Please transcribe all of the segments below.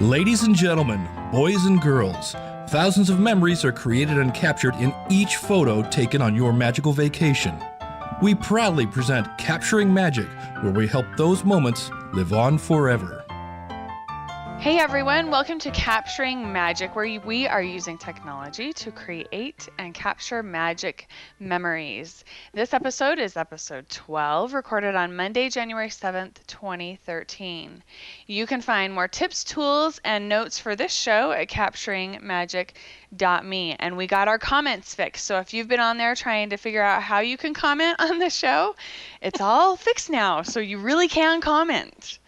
Ladies and gentlemen, boys and girls, thousands of memories are created and captured in each photo taken on your magical vacation. We proudly present Capturing Magic, where we help those moments live on forever. Hey everyone, welcome to Capturing Magic, where we are using technology to create and capture magic memories. This episode is episode 12, recorded on Monday, January 7th, 2013. You can find more tips, tools, and notes for this show at capturingmagic.me. And we got our comments fixed, so if you've been on there trying to figure out how you can comment on the show, it's all fixed now, so you really can comment.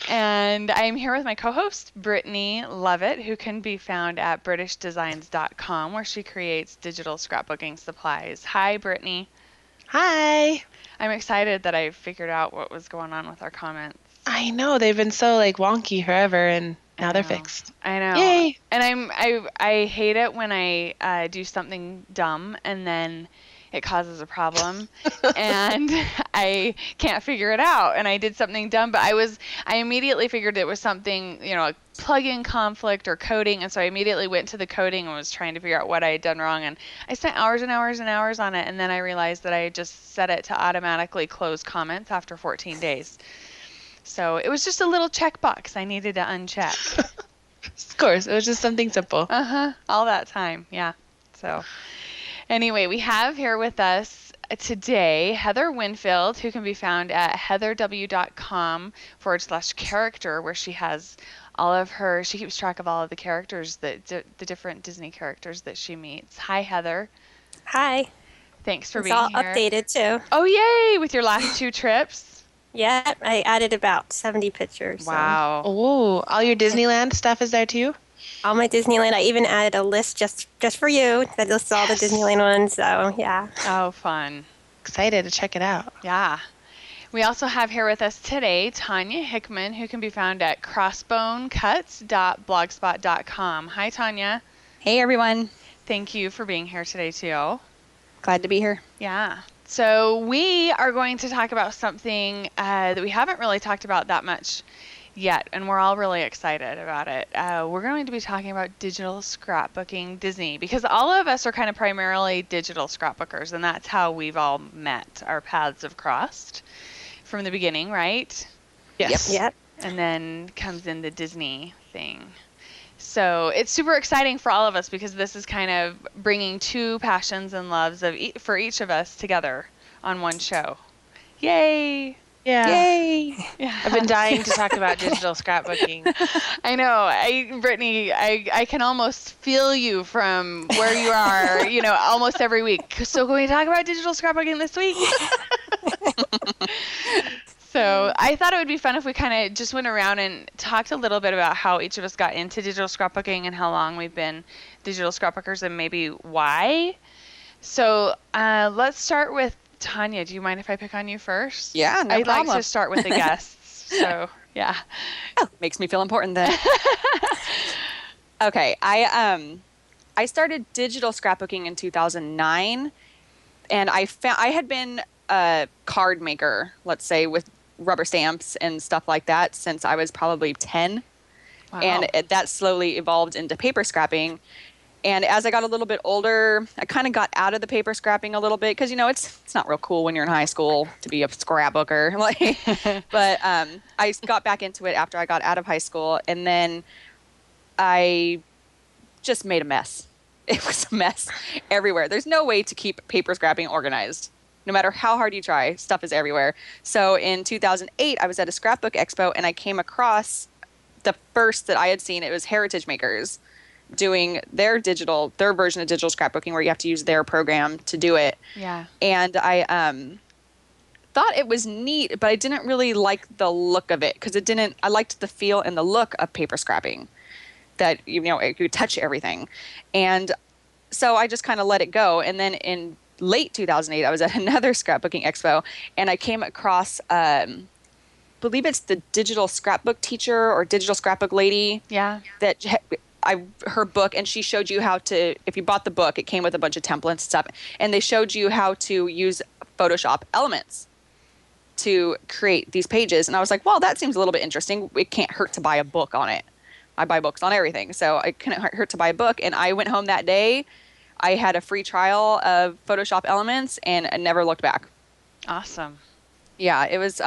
And I'm here with my co-host, Brittney Leavitt, who can be found at britishdesigns.com, where she creates digital scrapbooking supplies. Hi, Brittney. Hi. I'm excited that I figured out what was going on with our comments. I know, they've been so wonky forever, and now they're fixed. I know. Yay. And I hate it when I do something dumb and then it causes a problem and I can't figure it out, and I did something dumb, but I immediately figured it was something, a plug-in conflict or coding, and so I immediately went to the coding and was trying to figure out what I had done wrong, and I spent hours and hours and hours on it, and then I realized that I had just set it to automatically close comments after 14 days. So it was just a little checkbox I needed to uncheck. Of course, it was just something simple. All that time, yeah. So anyway, we have here with us today Heather Winfield, who can be found at heatherw.com/character, where she has she keeps track of all of the characters, the different Disney characters that she meets. Hi, Heather. Hi. Thanks for it's being all here. Updated too. Oh, yay, with your last 2 trips. Yeah, I added about 70 pictures. Wow. Oh, all your Disneyland stuff is there too? All my Disneyland. I even added a list just for you that lists all the Disneyland ones. So, yeah. Oh, fun. Excited to check it out. Yeah. We also have here with us today Tanya Hickman, who can be found at crossbonecuts.blogspot.com. Hi, Tanya. Hey, everyone. Thank you for being here today, too. Glad to be here. Yeah. So we are going to talk about something that we haven't really talked about that much yet, and we're all really excited about it. We're going to be talking about digital scrapbooking Disney, because all of us are kind of primarily digital scrapbookers, and that's how we've all met. Our paths have crossed from the beginning, right? Yes. Yep. And then comes in the Disney thing. So it's super exciting for all of us, because this is kind of bringing 2 passions and loves for each of us together on one show. Yay! Yeah. Yay! Yeah. I've been dying to talk about digital scrapbooking. I know. Brittney, I can almost feel you from where you are, almost every week. So can we talk about digital scrapbooking this week? So I thought it would be fun if we kind of just went around and talked a little bit about how each of us got into digital scrapbooking and how long we've been digital scrapbookers and maybe why. So let's start with Tanya. Do you mind if I pick on you first? Yeah, no I'd problem. like to start with the guests. So, yeah. Oh, makes me feel important then. Okay, I started digital scrapbooking in 2009, and I had been a card maker, let's say, with rubber stamps and stuff like that since I was probably 10. Wow. And that slowly evolved into paper scrapping. And as I got a little bit older, I kind of got out of the paper scrapping a little bit because, it's not real cool when you're in high school to be a scrapbooker. But I got back into it after I got out of high school, and then I just made a mess. It was a mess everywhere. There's no way to keep paper scrapping organized. No matter how hard you try, stuff is everywhere. So in 2008, I was at a scrapbook expo, and I came across the first that I had seen. It was Heritage Makers doing their version of digital scrapbooking, where you have to use their program to do it. Yeah. And I thought it was neat, but I didn't really like the look of it because I liked the feel and the look of paper scrapping, that it could touch everything. And so I just kind of let it go. And then in late 2008, I was at another scrapbooking expo, and I came across believe it's the digital scrapbook teacher or digital scrapbook lady. Yeah. That her book, and she showed you how to, if you bought the book, it came with a bunch of templates and stuff, and they showed you how to use Photoshop elements to create these pages. And I was like, well, that seems a little bit interesting. It can't hurt to buy a book on it. I buy books on everything. So it couldn't hurt to buy a book. And I went home that day. I had a free trial of Photoshop Elements and I never looked back. Awesome. Yeah, it was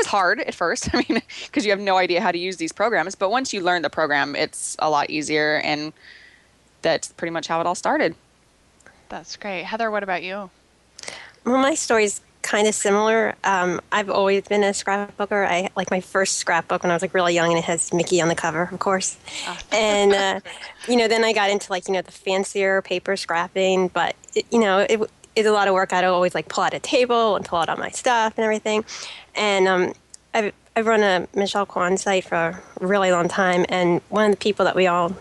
hard at first. I mean, because you have no idea how to use these programs. But once you learn the program, it's a lot easier. And that's pretty much how it all started. That's great. Heather, what about you? Well, my story's kind of similar. I've always been a scrapbooker. I like my first scrapbook when I was like really young, and it has Mickey on the cover, of course. And then I got into like the fancier paper scrapping, but it's a lot of work. I'd always like pull out a table and pull out all my stuff and everything. And I've run a Michelle Kwan site for a really long time, and one of the people that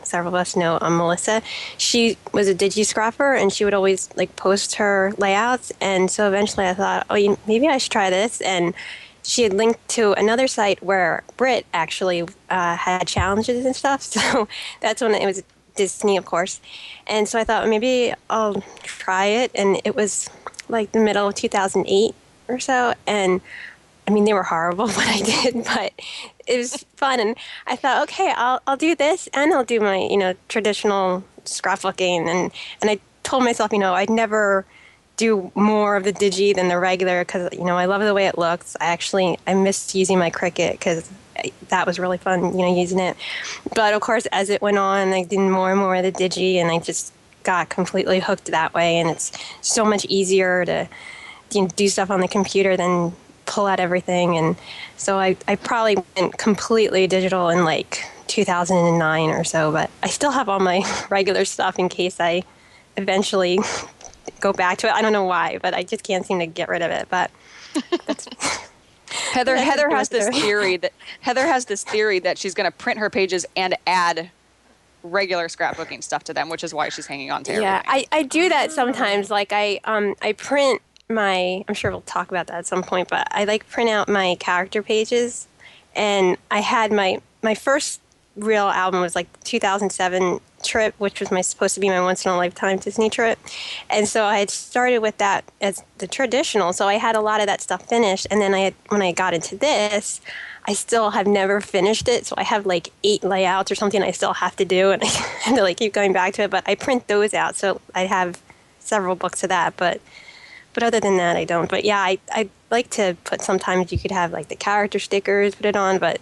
several of us know, Melissa, she was a Digi scrapper, and she would always like post her layouts. And so eventually I thought, maybe I should try this. And she had linked to another site where Britt actually had challenges and stuff. So that's when it was Disney, of course. And so I thought maybe I'll try it. And it was like the middle of 2008 or so. And I mean, they were horrible what I did, but it was fun. And I thought, okay, I'll do this, and I'll do my, traditional scrapbooking. And I told myself, I'd never do more of the Digi than the regular because, I love the way it looks. I missed using my Cricut because that was really fun, using it. But of course, as it went on, I did more and more of the Digi, and I just got completely hooked that way. And it's so much easier to do stuff on the computer than pull out everything. And so I probably went completely digital in like 2009 or so, but I still have all my regular stuff in case I eventually go back to it. I don't know why, but I just can't seem to get rid of it. But that's Heather has this theory that she's going to print her pages and add regular scrapbooking stuff to them, which is why she's hanging on to everything. Yeah, I do that sometimes. Like I print I'm sure we'll talk about that at some point, but I like print out my character pages. And I had my first real album was like 2007 trip, which was supposed to be my once in a lifetime Disney trip. And so I had started with that as the traditional. So I had a lot of that stuff finished. And then when I got into this, I still have never finished it. So I have like 8 layouts or something I still have to do. And I have to like keep going back to it. But I print those out. So I have several books of that. But other than that, I don't. But yeah, I like to put, sometimes you could have like the character stickers, put it on, but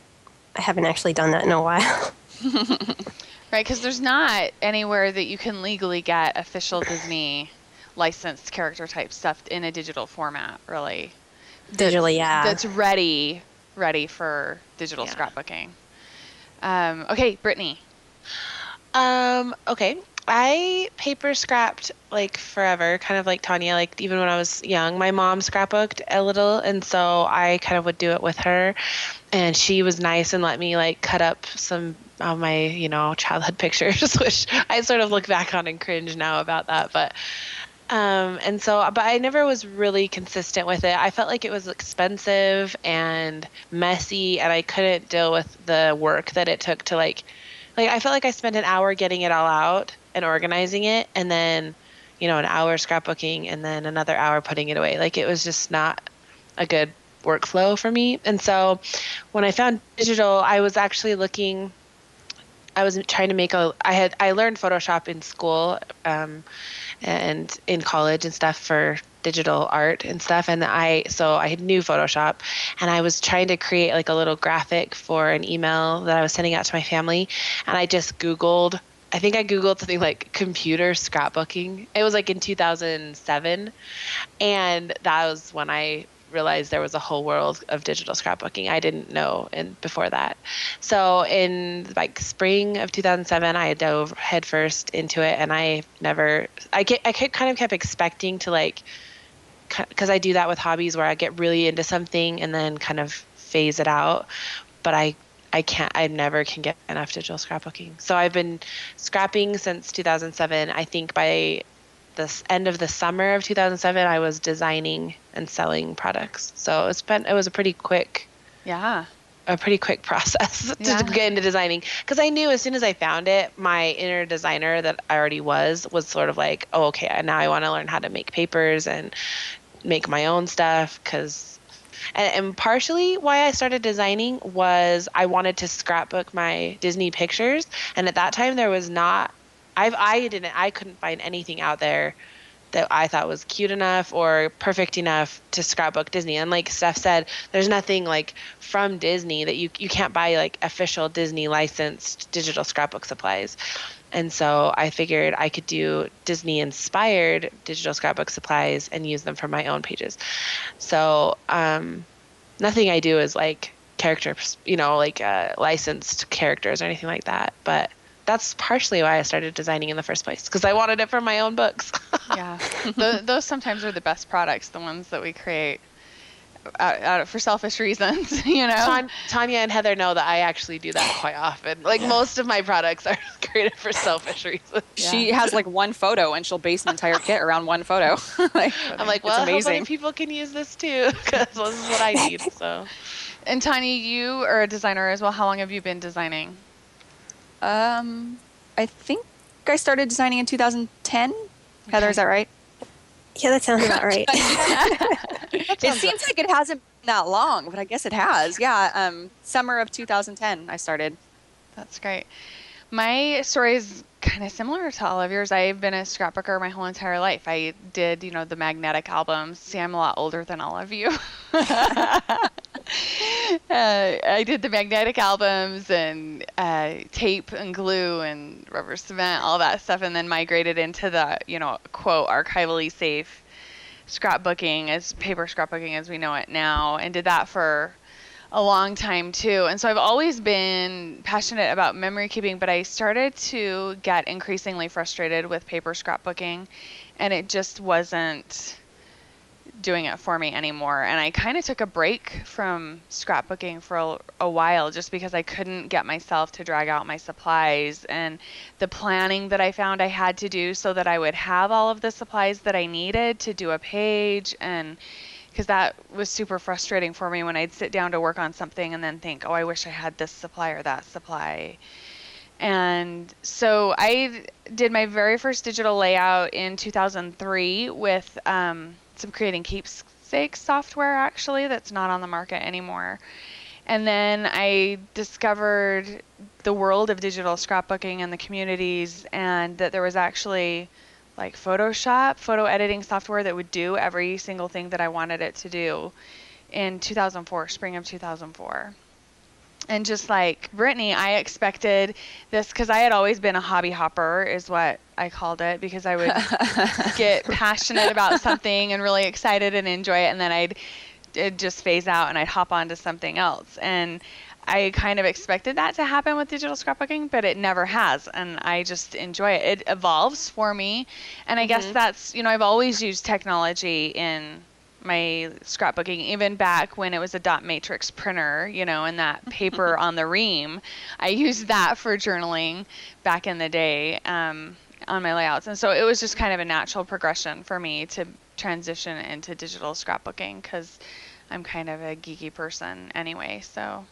I haven't actually done that in a while. Right, because there's not anywhere that you can legally get official Disney licensed character type stuff in a digital format, really. Digitally, yeah. That's ready for digital scrapbooking. Okay, Brittney. Okay. I paper scrapped like forever, kind of like Tanya, like even when I was young. My mom scrapbooked a little, and so I kind of would do it with her. And she was nice and let me like cut up some of my, childhood pictures, which I sort of look back on and cringe now about that. But but I never was really consistent with it. I felt like it was expensive and messy, and I couldn't deal with the work that it took to like I felt like I spent an hour getting it all out and organizing it, and then, an hour scrapbooking, and then another hour putting it away. Like, it was just not a good workflow for me. And so when I found digital, I was actually I was trying to make I learned Photoshop in school, and in college and stuff for digital art and stuff. And so I knew Photoshop, and I was trying to create like a little graphic for an email that I was sending out to my family. And I just Googled something like computer scrapbooking. It was like in 2007. And that was when I realized there was a whole world of digital scrapbooking I didn't know before that. So in like spring of 2007, I dove headfirst into it, and I kind of kept expecting to like, because I do that with hobbies where I get really into something and then kind of phase it out. But I never can get enough digital scrapbooking. So I've been scrapping since 2007. I think by the end of the summer of 2007, I was designing and selling products. So it was a pretty quick process to get into designing. Because I knew as soon as I found it, my inner designer that I already was sort of like, oh, okay, now I want to learn how to make papers and make my own stuff, because And partially why I started designing was I wanted to scrapbook my Disney pictures. And at that time there was not, I couldn't find anything out there that I thought was cute enough or perfect enough to scrapbook Disney. And like Steph said, there's nothing like from Disney that you can't buy like official Disney licensed digital scrapbook supplies. And so I figured I could do Disney inspired digital scrapbook supplies and use them for my own pages. So nothing I do is like characters, like licensed characters or anything like that. But that's partially why I started designing in the first place, because I wanted it for my own books. Yeah, those sometimes are the best products, the ones that we create for selfish reasons, Tanya and Heather know that I actually do that quite often. Like most of my products are created for selfish reasons. Yeah. She has like one photo and she'll base an entire kit around one photo. I'm like, well, how many people can use this too? Because this is what I need. So. And Tanya, you are a designer as well. How long have you been designing? I think I started designing in 2010. Okay. Heather, is that right? Yeah, that sounds about right. It seems like it hasn't been that long, but I guess it has. Yeah, summer of 2010 I started. That's great. My story is kind of similar to all of yours. I've been a scrapbooker my whole entire life. I did, the magnetic albums. See, I'm a lot older than all of you. I did the magnetic albums and tape and glue and rubber cement, all that stuff, and then migrated into the, quote, archivally safe scrapbooking, as paper scrapbooking as we know it now, and did that for a long time too. And so I've always been passionate about memory keeping, but I started to get increasingly frustrated with paper scrapbooking, and it just wasn't doing it for me anymore. And I kind of took a break from scrapbooking for a while, just because I couldn't get myself to drag out my supplies and the planning that I found I had to do so that I would have all of the supplies that I needed to do a page. And because that was super frustrating for me when I'd sit down to work on something and then think, oh, I wish I had this supply or that supply. And so I did my very first digital layout in 2003 with some creating keepsakes software, actually, that's not on the market anymore. And then I discovered the world of digital scrapbooking and the communities, and that there was actually like Photoshop, photo editing software that would do every single thing that I wanted it to do in 2004, spring of 2004. And just like Brittney, I expected this, because I had always been a hobby hopper, is what I called it, because I would get passionate about something and really excited and enjoy it, and then it'd just phase out and I'd hop on to something else. And I kind of expected that to happen with digital scrapbooking, but it never has, and I just enjoy it. It evolves for me, and I guess that's, I've always used technology in my scrapbooking, even back when it was a dot matrix printer, and that paper on the ream. I used that for journaling back in the day on my layouts. And so it was just kind of a natural progression for me to transition into digital scrapbooking, because I'm kind of a geeky person anyway. So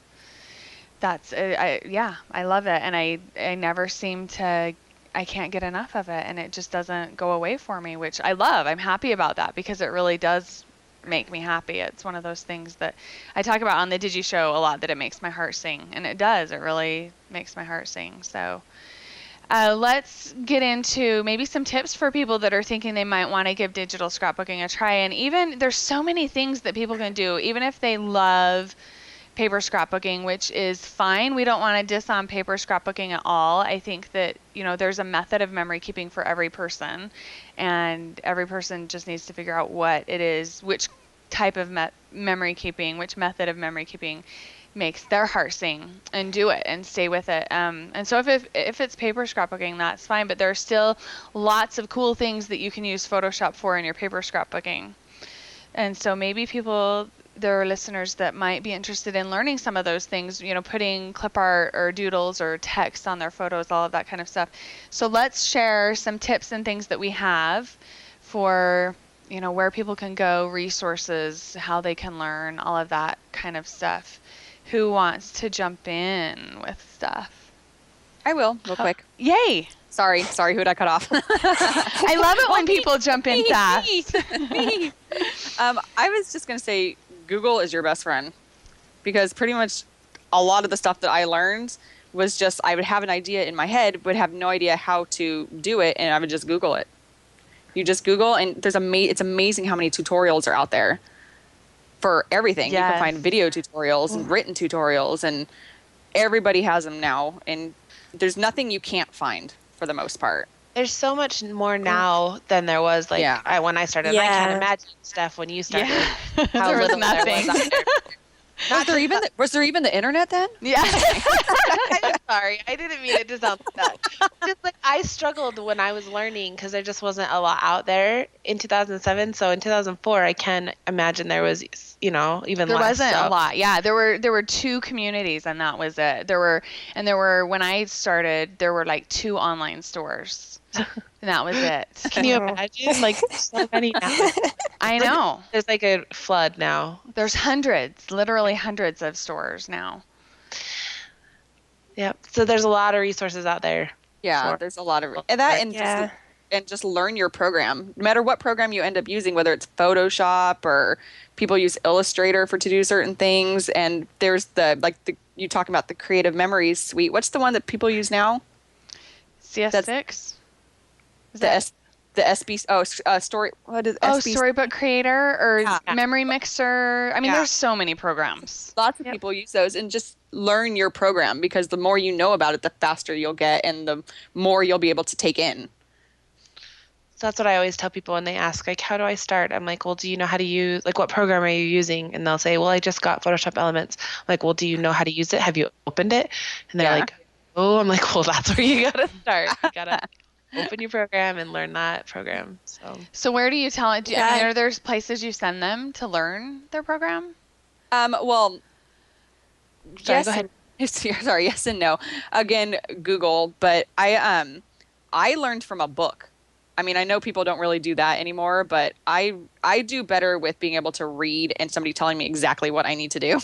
that's, I love it. And I never seem to, I can't get enough of it, and it just doesn't go away for me, which I love. I'm happy about that, because it really does make me happy. It's one of those things that I talk about on the Digi show a lot, that it makes my heart sing, and it does. It really makes my heart sing. So let's get into maybe some tips for people that are thinking they might want to give digital scrapbooking a try. And even there's so many things that people can do, even if they love paper scrapbooking, which is fine. We don't want to diss on paper scrapbooking at all. I think that, there's a method of memory keeping for every person, and every person just needs to figure out what it is, which type of memory keeping, which method of memory keeping makes their heart sing, and do it and stay with it. And so if it's paper scrapbooking, that's fine, but there are still lots of cool things that you can use Photoshop for in your paper scrapbooking. And so maybe there are listeners that might be interested in learning some of those things, putting clip art or doodles or text on their photos, all of that kind of stuff. So let's share some tips and things that we have for, where people can go, resources, how they can learn, all of that kind of stuff. Who wants to jump in with stuff? I will, real quick. Yay! Sorry, who did I cut off? I love it when people jump in fast. I was just going to say, Google is your best friend, because pretty much a lot of the stuff that I learned was just, I would have an idea in my head, but have no idea how to do it, and I would just Google it. You just Google, and it's amazing how many tutorials are out there for everything. Yes. You can find video tutorials and written tutorials, and everybody has them now, and there's nothing you can't find for the most part. There's so much more now than there was when I started. Yeah. I can't imagine, Steph, when you started. Yeah. How There was little nothing. there was out there. Was there even the internet then? Yeah. I'm sorry. I didn't mean it to sound like that. Just like I struggled when I was learning because there just wasn't a lot out there in 2007. So in 2004, I can imagine there was, even There less. wasn't a lot. Yeah, there were 2 communities, and that was it. There were when I started, there were like 2 online stores, and that was it. Can you imagine? Like so many now. I know. There's like a flood now. There's literally hundreds of stores now. Yep. So there's a lot of resources out there. Yeah, there's a lot of and just learn your program. No matter what program you end up using, whether it's Photoshop or people use Illustrator to do certain things, and there's you talking about the Creative Memories suite. What's the one that people use now? CS6. The SB story. What is SB? Storybook Creator or Memory Mixer. I mean, there's so many programs. Lots of people use those, and just learn your program, because the more you know about it, the faster you'll get, and the more you'll be able to take in. So that's what I always tell people when they ask, like, how do I start? I'm like, well, do you know how to use, like, what program are you using? And they'll say, well, I just got Photoshop Elements. I'm like, well, do you know how to use it? Have you opened it? And they're like, oh, I'm like, well, that's where you got to start. You got to open your program and learn that program. So where do you tell it? I mean, are there places you send them to learn their program? Well, Sorry, yes. go ahead. Sorry, yes and no. Again, Google, but I learned from a book. I mean, I know people don't really do that anymore, but I do better with being able to read and somebody telling me exactly what I need to do,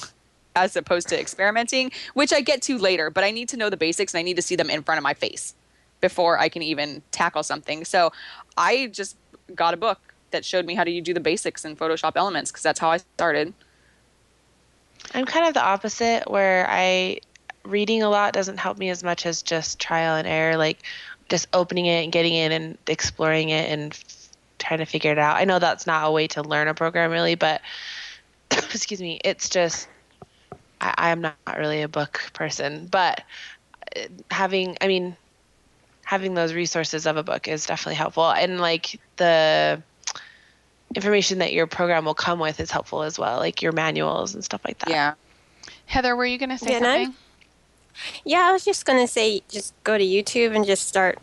as opposed to experimenting, which I get to later, but I need to know the basics, and I need to see them in front of my face before I can even tackle something. So I just got a book that showed me how to do the basics in Photoshop Elements, because that's how I started. I'm kind of the opposite, where reading a lot doesn't help me as much as just trial and error, like just opening it and getting in and exploring it and trying to figure it out. I know that's not a way to learn a program really, but excuse me, it's just I'm not really a book person, but having those resources of a book is definitely helpful, and like the information that your program will come with is helpful as well, like your manuals and stuff like that. Yeah. Heather, were you going to say something? Yeah, I was just going to say, just go to YouTube and just start,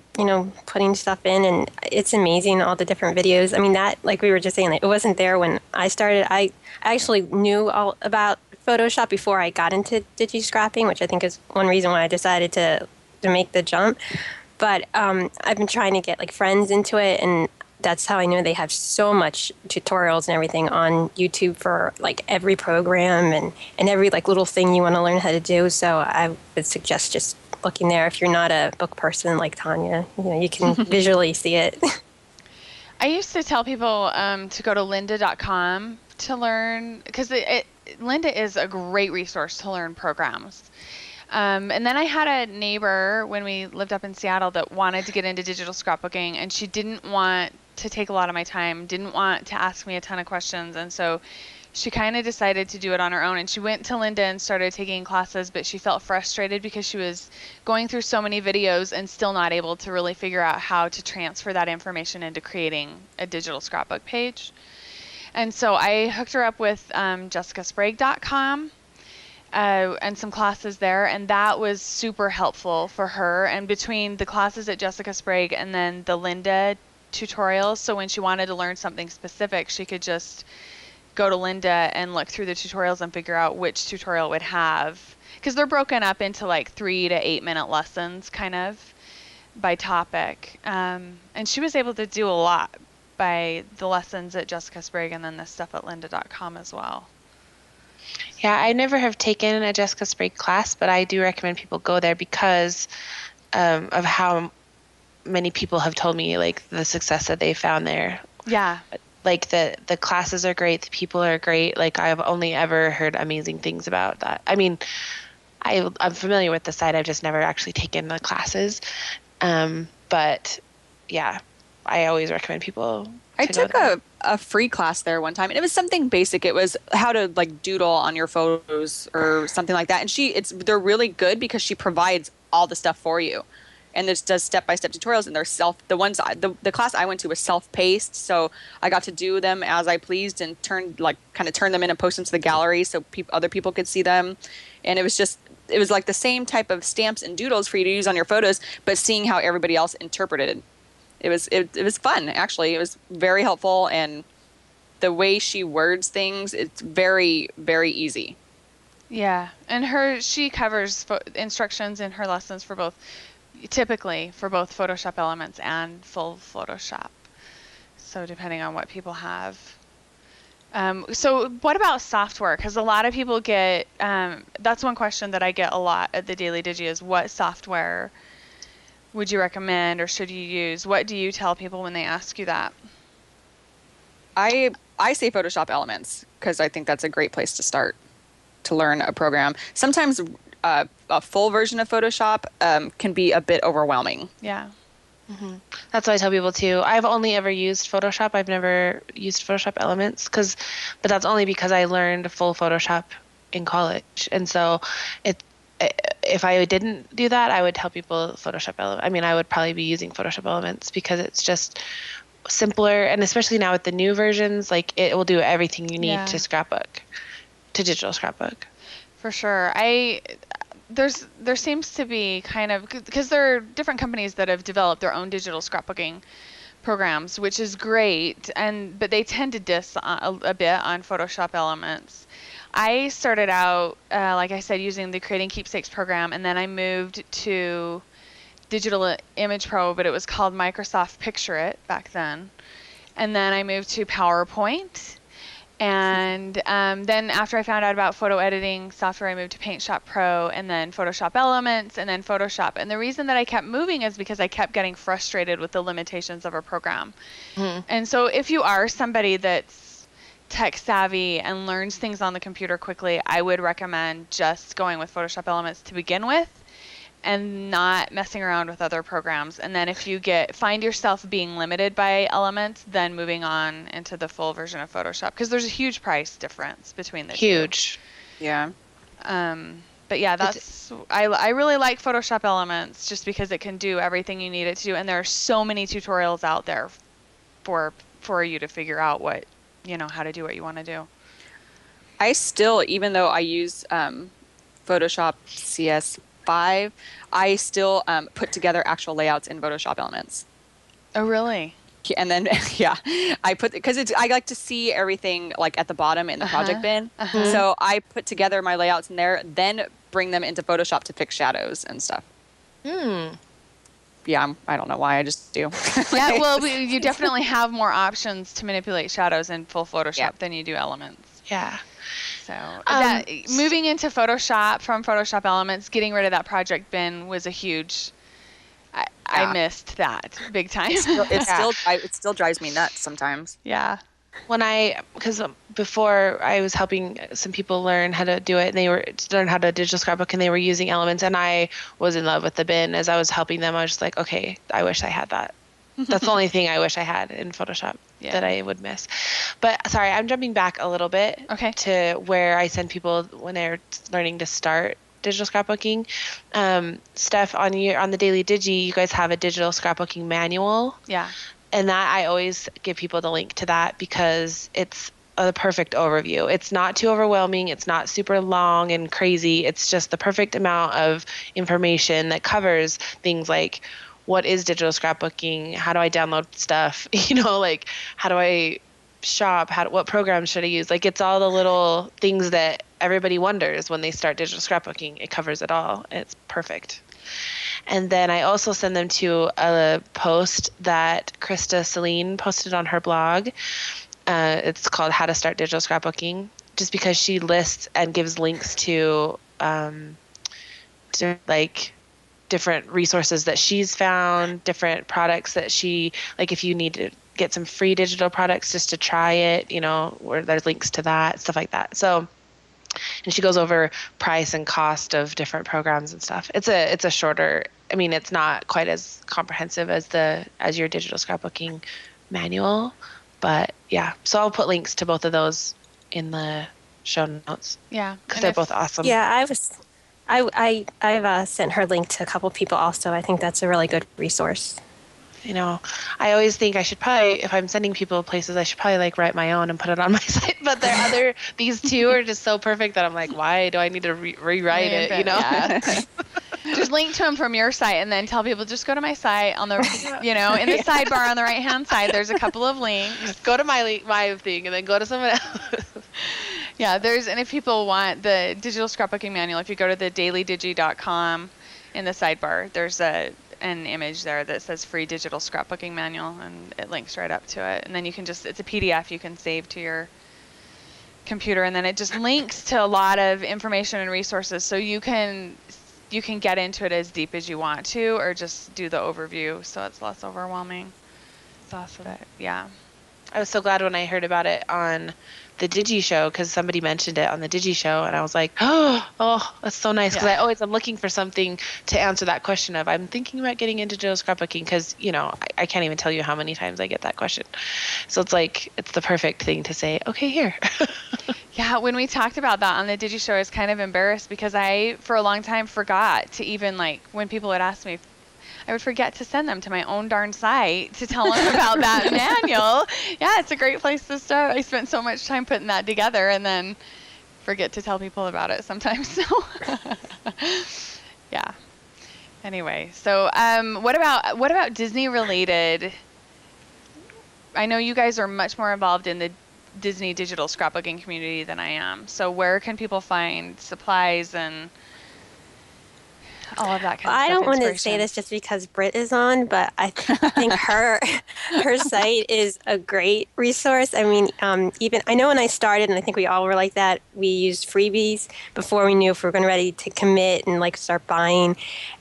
putting stuff in, and it's amazing, all the different videos. I mean, that, like we were just saying, it wasn't there when I started. I actually knew all about Photoshop before I got into Digi scrapping, which I think is one reason why I decided to make the jump. But I've been trying to get like friends into it, and that's how I know they have so much tutorials and everything on YouTube for like every program and every like little thing you want to learn how to do. So I would suggest just looking there. If you're not a book person like Tanya, you can visually see it. I used to tell people to go to lynda.com to learn, because Lynda is a great resource to learn programs. And then I had a neighbor when we lived up in Seattle that wanted to get into digital scrapbooking, and she didn't want to take a lot of my time, didn't want to ask me a ton of questions, and so she kind of decided to do it on her own, and she went to Lynda and started taking classes, but she felt frustrated because she was going through so many videos and still not able to really figure out how to transfer that information into creating a digital scrapbook page. And so I hooked her up with JessicaSprague.com. And some classes there, and that was super helpful for her. And between the classes at Jessica Sprague and then the Lynda tutorials, so when she wanted to learn something specific, she could just go to Lynda and look through the tutorials and figure out which tutorial would have, because they're broken up into like 3 to 8 minute lessons kind of by topic. And she was able to do a lot by the lessons at Jessica Sprague and then the stuff at lynda.com as well. Yeah, I never have taken a Jessica Sprague class, but I do recommend people go there because of how many people have told me like the success that they found there. Yeah. like the classes are great, the people are great. Like I've only ever heard amazing things about that. I mean, I'm familiar with the site. I've just never actually taken the classes. But yeah, I always recommend people. I to go took there. a free class there one time, and it was something basic. It was how to like doodle on your photos or something like that. And they're really good because she provides all the stuff for you, and this does step-by-step tutorials. And the class I went to was self-paced, so I got to do them as I pleased and turn them in and post them to the gallery so other people could see them. And it was like the same type of stamps and doodles for you to use on your photos, but seeing how everybody else interpreted. It was fun, actually. It was very helpful, and the way she words things, it's very, very easy. Yeah, and she covers instructions in her lessons typically for both Photoshop Elements and full Photoshop. So depending on what people have. So what about software? Because a lot of people get, that's one question that I get a lot at the Daily Digi is what software would you recommend or should you use? What do you tell people when they ask you that? I say Photoshop Elements because I think that's a great place to start to learn a program. Sometimes a full version of Photoshop can be a bit overwhelming. Yeah. Mm-hmm. That's what I tell people too. I've only ever used Photoshop. I've never used Photoshop Elements but that's only because I learned full Photoshop in college. And so if I didn't do that, I would tell people Photoshop Elements. I mean, I would probably be using Photoshop Elements because it's just simpler. And especially now with the new versions, like it will do everything you need to digital scrapbook. For sure. There seems to be kind of, because there are different companies that have developed their own digital scrapbooking programs, which is great, but they tend to diss a bit on Photoshop Elements. I started out, like I said, using the Creating Keepsakes program, and then I moved to Digital Image Pro, but it was called Microsoft Picture It back then. And then I moved to PowerPoint. And then after I found out about photo editing software, I moved to Paint Shop Pro, and then Photoshop Elements, and then Photoshop. And the reason that I kept moving is because I kept getting frustrated with the limitations of a program. Mm-hmm. And so if you are somebody that's tech savvy and learns things on the computer quickly, I would recommend just going with Photoshop Elements to begin with and not messing around with other programs. And then if you find yourself being limited by Elements, then moving on into the full version of Photoshop, because there's a huge price difference between the two. Huge. Yeah. But yeah, I really like Photoshop Elements just because it can do everything you need it to do, and there are so many tutorials out there for you to figure out how to do what you want to do. I still, even though I use Photoshop CS5, I still put together actual layouts in Photoshop Elements. Oh, really? And then, yeah, because I like to see everything like at the bottom in the project bin. So I put together my layouts in there, then bring them into Photoshop to fix shadows and stuff. Yeah, I don't know why, I just do. Yeah, well, you definitely have more options to manipulate shadows in full Photoshop than you do Elements. Yeah. So moving into Photoshop from Photoshop Elements, getting rid of that project bin was a huge. I missed that big time. It still drives me nuts sometimes. Yeah. Because before I was helping some people learn how to do it, and they were learn how to digital scrapbook, and they were using Elements, and I was in love with the bin. As I was helping them, I was just like, okay, I wish I had that. That's the only thing I wish I had in Photoshop that I would miss. But sorry, I'm jumping back a little bit to where I send people when they're learning to start digital scrapbooking. Steph, on the Daily Digi, you guys have a digital scrapbooking manual. Yeah. And that I always give people the link to that because it's a perfect overview. It's not too overwhelming. It's not super long and crazy. It's just the perfect amount of information that covers things like what is digital scrapbooking? How do I download stuff? Like how do I shop? What programs should I use? Like it's all the little things that everybody wonders when they start digital scrapbooking. It covers it all. It's perfect. And then I also send them to a post that Krista Celine posted on her blog. It's called How to Start Digital Scrapbooking, just because she lists and gives links to different resources that she's found, different products that she, like if you need to get some free digital products just to try it, where there's links to that, stuff like that. So, and she goes over price and cost of different programs and stuff. It's a shorter, it's not quite as comprehensive as your digital scrapbooking manual, but yeah. So I'll put links to both of those in the show notes. Yeah. Because they're both awesome. Yeah, I've sent her link to a couple people also. I think that's a really good resource. I always think I should probably, if I'm sending people places, I should probably write my own and put it on my site. But these two are just so perfect that I'm like, why do I need to rewrite it? Yeah. Just link to them from your site and then tell people, just go to my site on the, in the sidebar on the right hand side, there's a couple of links. Go to my thing and then go to someone else. Yeah, and if people want the digital scrapbooking manual, if you go to the dailydigi.com in the sidebar, there's an image there that says free digital scrapbooking manual, and it links right up to it. And then you can it's a PDF you can save to your computer, and then it just links to a lot of information and resources, so you can get into it as deep as you want to, or just do the overview so it's less overwhelming. It's awesome. But, yeah. I was so glad when I heard about it on the Digi show, because somebody mentioned it on the Digi show, and I was like, oh, that's so nice, because I'm looking for something to answer that question of, I'm thinking about getting into digital scrapbooking, because I can't even tell you how many times I get that question. So it's the perfect thing to say, okay, here. Yeah, when we talked about that on the Digi show, I was kind of embarrassed because I for a long time forgot to even, when people would ask me, I would forget to send them to my own darn site to tell them about that manual. Yeah, it's a great place to start. I spent so much time putting that together and then forget to tell people about it sometimes. So, yeah. Anyway, so what about Disney related? I know you guys are much more involved in the Disney digital scrapbooking community than I am. So where can people find supplies and all of that kind of stuff? I don't want to say this just because Britt is on, but I think her site is a great resource. Even I know when I started, and I think we all were like that, we used freebies before we knew if we were going to ready to commit and start buying.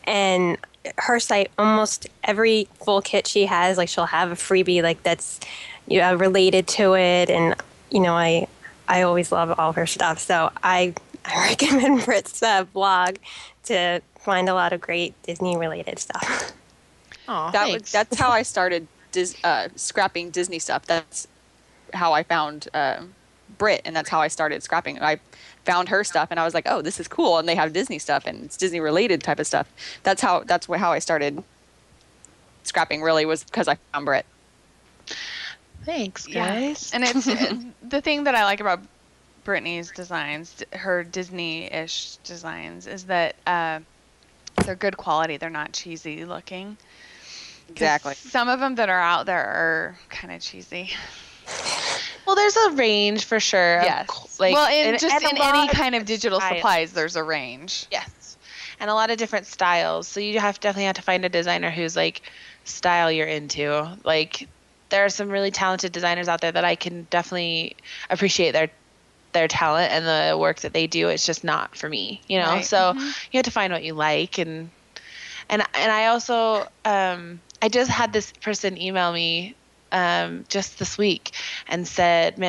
And her site, almost every full kit she has, she'll have a freebie that's related to it, and I always love all of her stuff. So I recommend Britt's blog to find a lot of great Disney-related stuff. Oh, that's how I started scrapping Disney stuff. That's how I found Britt, and that's how I started scrapping. I found her stuff, and I was like, "Oh, this is cool!" And they have Disney stuff, and it's Disney-related type of stuff. That's how I started scrapping. Really, was because I found Britt. Thanks, guys. Yeah. And it's the thing that I like about Brittney's designs, her Disney-ish designs, is that they're good quality. They're not cheesy looking. Exactly. Some of them that are out there are kind of cheesy. Well, there's a range for sure. Yes. In any kind of digital supplies, there's a range. Yes. And a lot of different styles. So you definitely have to find a designer who's style you're into. There are some really talented designers out there that I can definitely appreciate their talent and the work that they do. It's just not for me, Right. So you have to find what you like. And I also, I just had this person email me just this week and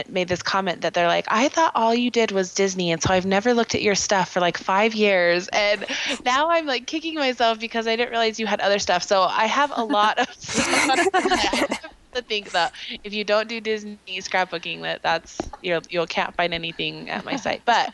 made this comment that they're like, I thought all you did was Disney, and so I've never looked at your stuff for 5 years, and now I'm kicking myself because I didn't realize you had other stuff. So I have a lot of stuff to think that if you don't do Disney scrapbooking, that's you can't find anything at my site. But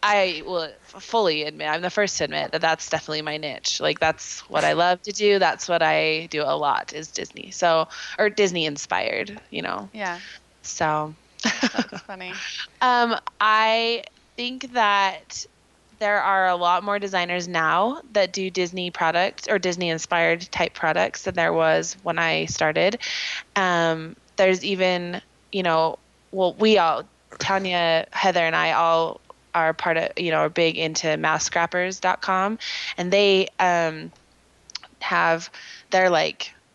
I will fully admit, I'm the first to admit that that's definitely my niche. That's what I love to do. That's what I do a lot, is Disney. So, or Disney inspired, Yeah. So. That's funny. I think that there are a lot more designers now that do Disney products or Disney inspired type products than there was when I started. There's even, we all, Tanya, Heather, and I all are part of, are big into MouseScrappers.com, and they have, they're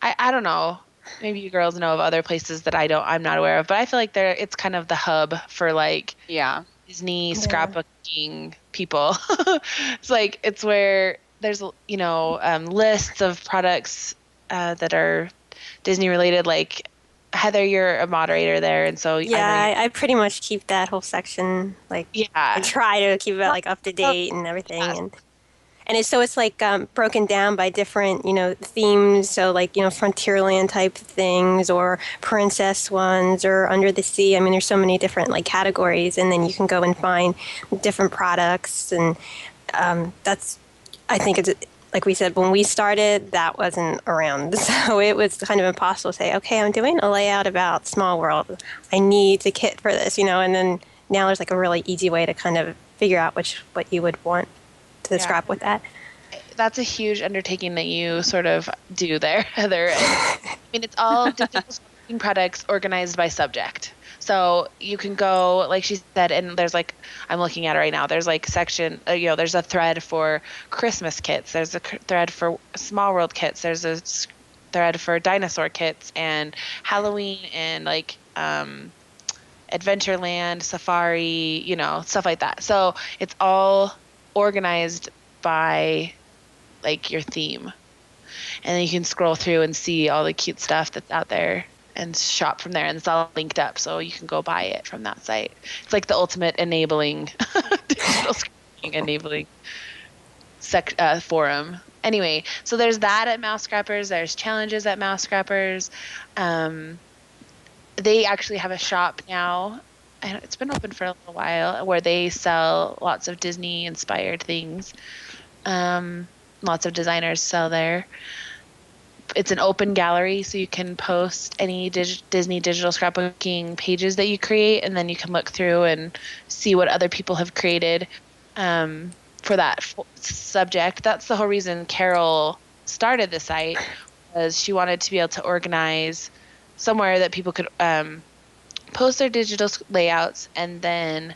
I don't know, maybe you girls know of other places that I'm not aware of, but I feel like it's kind of the hub for Disney scrapbooking people. It's where there's lists of products that are Disney related, Heather, you're a moderator there, and so Yeah, I pretty much keep that whole section, like, I yeah. try to keep it like up to date and everything, Yes. and it's like broken down by different, themes. So like, Frontierland type things or princess ones or under the sea. I mean, there's so many different like categories, and then you can go and find different products, and that's, I think it's like we said when we started, that wasn't around, so it was kind of impossible to say, okay, I'm doing a layout about Small World. I need the kit for this, and then now there's like a really easy way to kind of figure out what you would want to scrap with that. That's a huge undertaking that you sort of do there, Heather. And, I mean, it's all digital scrapbooking products organized by subject. So you can go, like she said, and there's like, I'm looking at it right now, there's like section, there's a thread for Christmas kits, there's a thread for Small World kits, there's a thread for dinosaur kits and Halloween and like Adventureland, Safari, stuff like that. So it's all organized by like your theme, and then you can scroll through and see all the cute stuff that's out there and shop from there, and it's all linked up so you can go buy it from that site. It's like the ultimate enabling digital scrapbooking enabling forum. Anyway, so there's that at MouseScrappers. There's challenges at MouseScrappers. They actually have a shop now, and it's been open for a little while, where they sell lots of Disney inspired things. Lots of designers sell there. It's an open gallery, so you can post any Disney digital scrapbooking pages that you create, and then you can look through and see what other people have created for that subject. That's the whole reason Carol started the site, was she wanted to be able to organize somewhere that people could post their digital layouts and then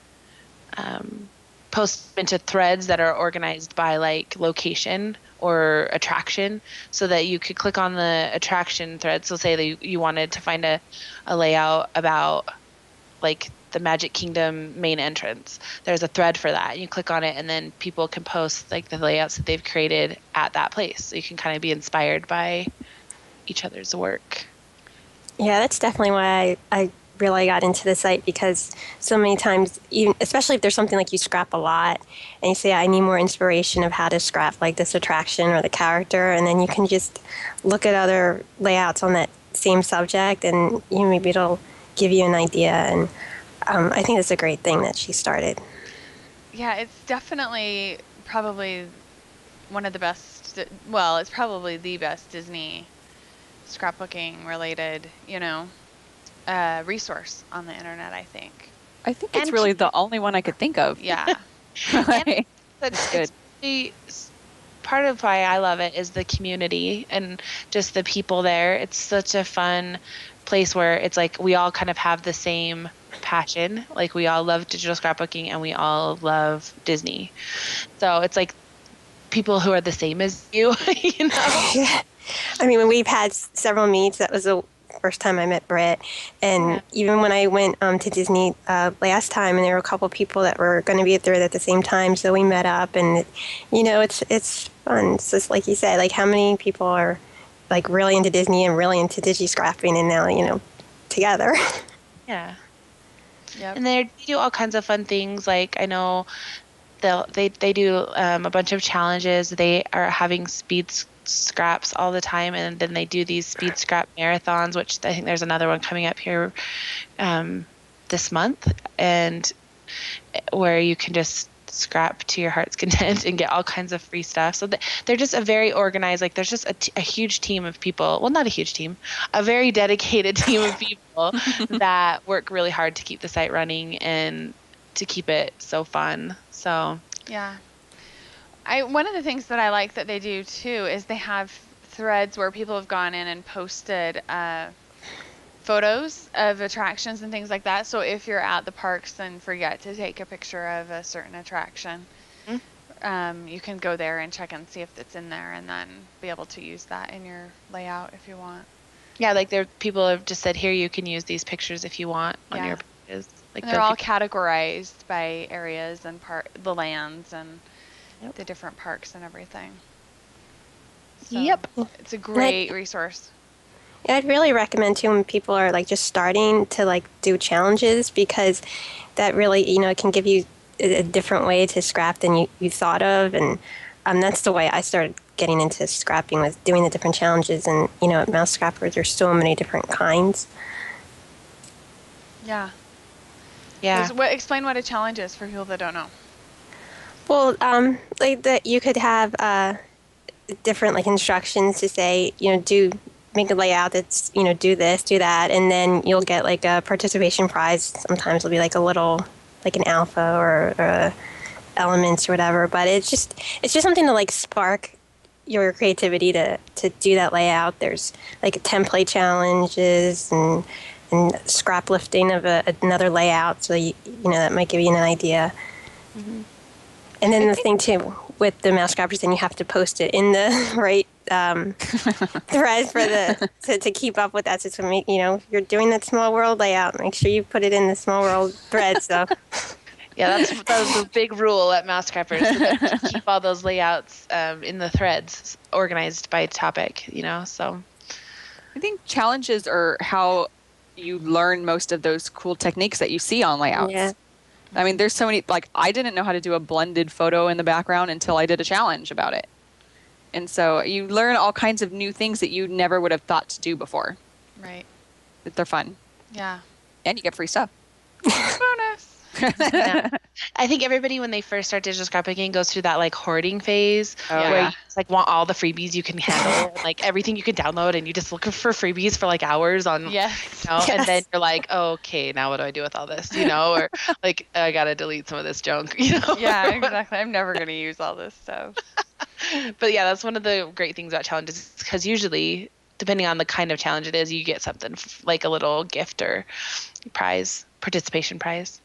post into threads that are organized by like location or attraction, so that you could click on the attraction thread. So say that you wanted to find a layout about like the Magic Kingdom main entrance. There's a thread for that. You click on it, and then people can post like the layouts that they've created at that place. So you can kind of be inspired by each other's work. Yeah, that's definitely why I really got into the site, because so many times, even especially if there's something like you scrap a lot and you say, I need more inspiration of how to scrap like this attraction or the character, and then you can just look at other layouts on that same subject, and maybe it'll give you an idea. And I think it's a great thing that she started. Yeah, it's definitely probably one of the best, well, it's probably the best Disney scrapbooking related, resource on the internet, I think. I think it's really the only one I could think of. Yeah. Like, That's good. Part of why I love it is the community and just the people there. It's such a fun place where it's like we all kind of have the same passion. Like we all love digital scrapbooking and we all love Disney. So it's like people who are the same as you, Yeah. I mean, when we've had several meets, that was the first time I met Britt. And even when I went to Disney last time, and there were a couple people that were going to be there at the same time, so we met up, and it's fun. It's just like you said, like how many people are like really into Disney and really into Digi scrapping, and now together. Yeah. Yep. And they do all kinds of fun things. Like I know they do a bunch of challenges. They are having speed scraps all the time, and then they do these speed scrap marathons, which I think there's another one coming up here this month, and where you can just scrap to your heart's content and get all kinds of free stuff. So they're just a very organized, like there's just a huge team of people, well, not a huge team, a very dedicated team of people that work really hard to keep the site running and to keep it so fun. So yeah. One of the things that I like that they do too is they have threads where people have gone in and posted photos of attractions and things like that. So if you're at the parks and forget to take a picture of a certain attraction, you can go there and check and see if it's in there, and then be able to use that in your layout if you want. Yeah, like people have just said, here, you can use these pictures if you want on your pages. Like they're all categorized by areas and the lands and the different parks and everything. So Yep. It's a great resource. Yeah, I'd really recommend too when people are like just starting to like do challenges, because that really, can give you a different way to scrap than you thought of. And that's the way I started getting into scrapping, was doing the different challenges. And, at MouseScrappers, there's so many different kinds. Yeah. Yeah. Explain what a challenge is for people that don't know. Well, like that you could have different like instructions to say, make a layout that's, do this, do that, and then you'll get like a participation prize. Sometimes it'll be like a little, like an alpha or elements or whatever. But it's just something to like spark your creativity to do that layout. There's like template challenges and scrap lifting of another layout, so that might give you an idea. Mm-hmm. And then the thing too with the MouseScrappers, then you have to post it in the right thread for to keep up with that. So to make, you're doing that small world layout, make sure you put it in the small world thread. So yeah, that was the big rule at MouseScrappers, to keep all those layouts in the threads organized by topic. So I think challenges are how you learn most of those cool techniques that you see on layouts. Yeah. I mean, there's so many, like, I didn't know how to do a blended photo in the background until I did a challenge about it. And so you learn all kinds of new things that you never would have thought to do before. Right. That they're fun. Yeah. And you get free stuff. Bonus. yeah. I think everybody, when they first start digital scrapbooking, goes through that like hoarding phase where you just, like, want all the freebies you can handle, like everything you can download, and you just look for freebies for like hours on, Yes. and then you're like, oh, okay, now what do I do with all this, or like, I gotta delete some of this junk, Yeah, exactly. I'm never gonna use all this stuff. But yeah, that's one of the great things about challenges, because usually, depending on the kind of challenge it is, you get something like a little gift or participation prize.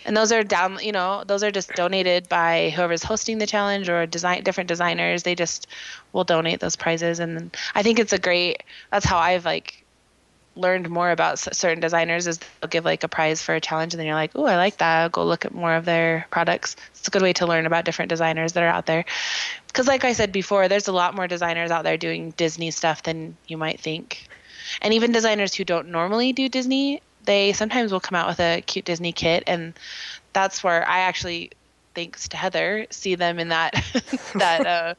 And those are those are just donated by whoever's hosting the challenge, or different designers. They just will donate those prizes. And I think that's how I've like learned more about certain designers, is they'll give like a prize for a challenge, and then you're like, oh, I like that. I'll go look at more of their products. It's a good way to learn about different designers that are out there. Because like I said before, there's a lot more designers out there doing Disney stuff than you might think. And even designers who don't normally do Disney, they sometimes will come out with a cute Disney kit, and that's where I actually, thanks to Heather, see them in that that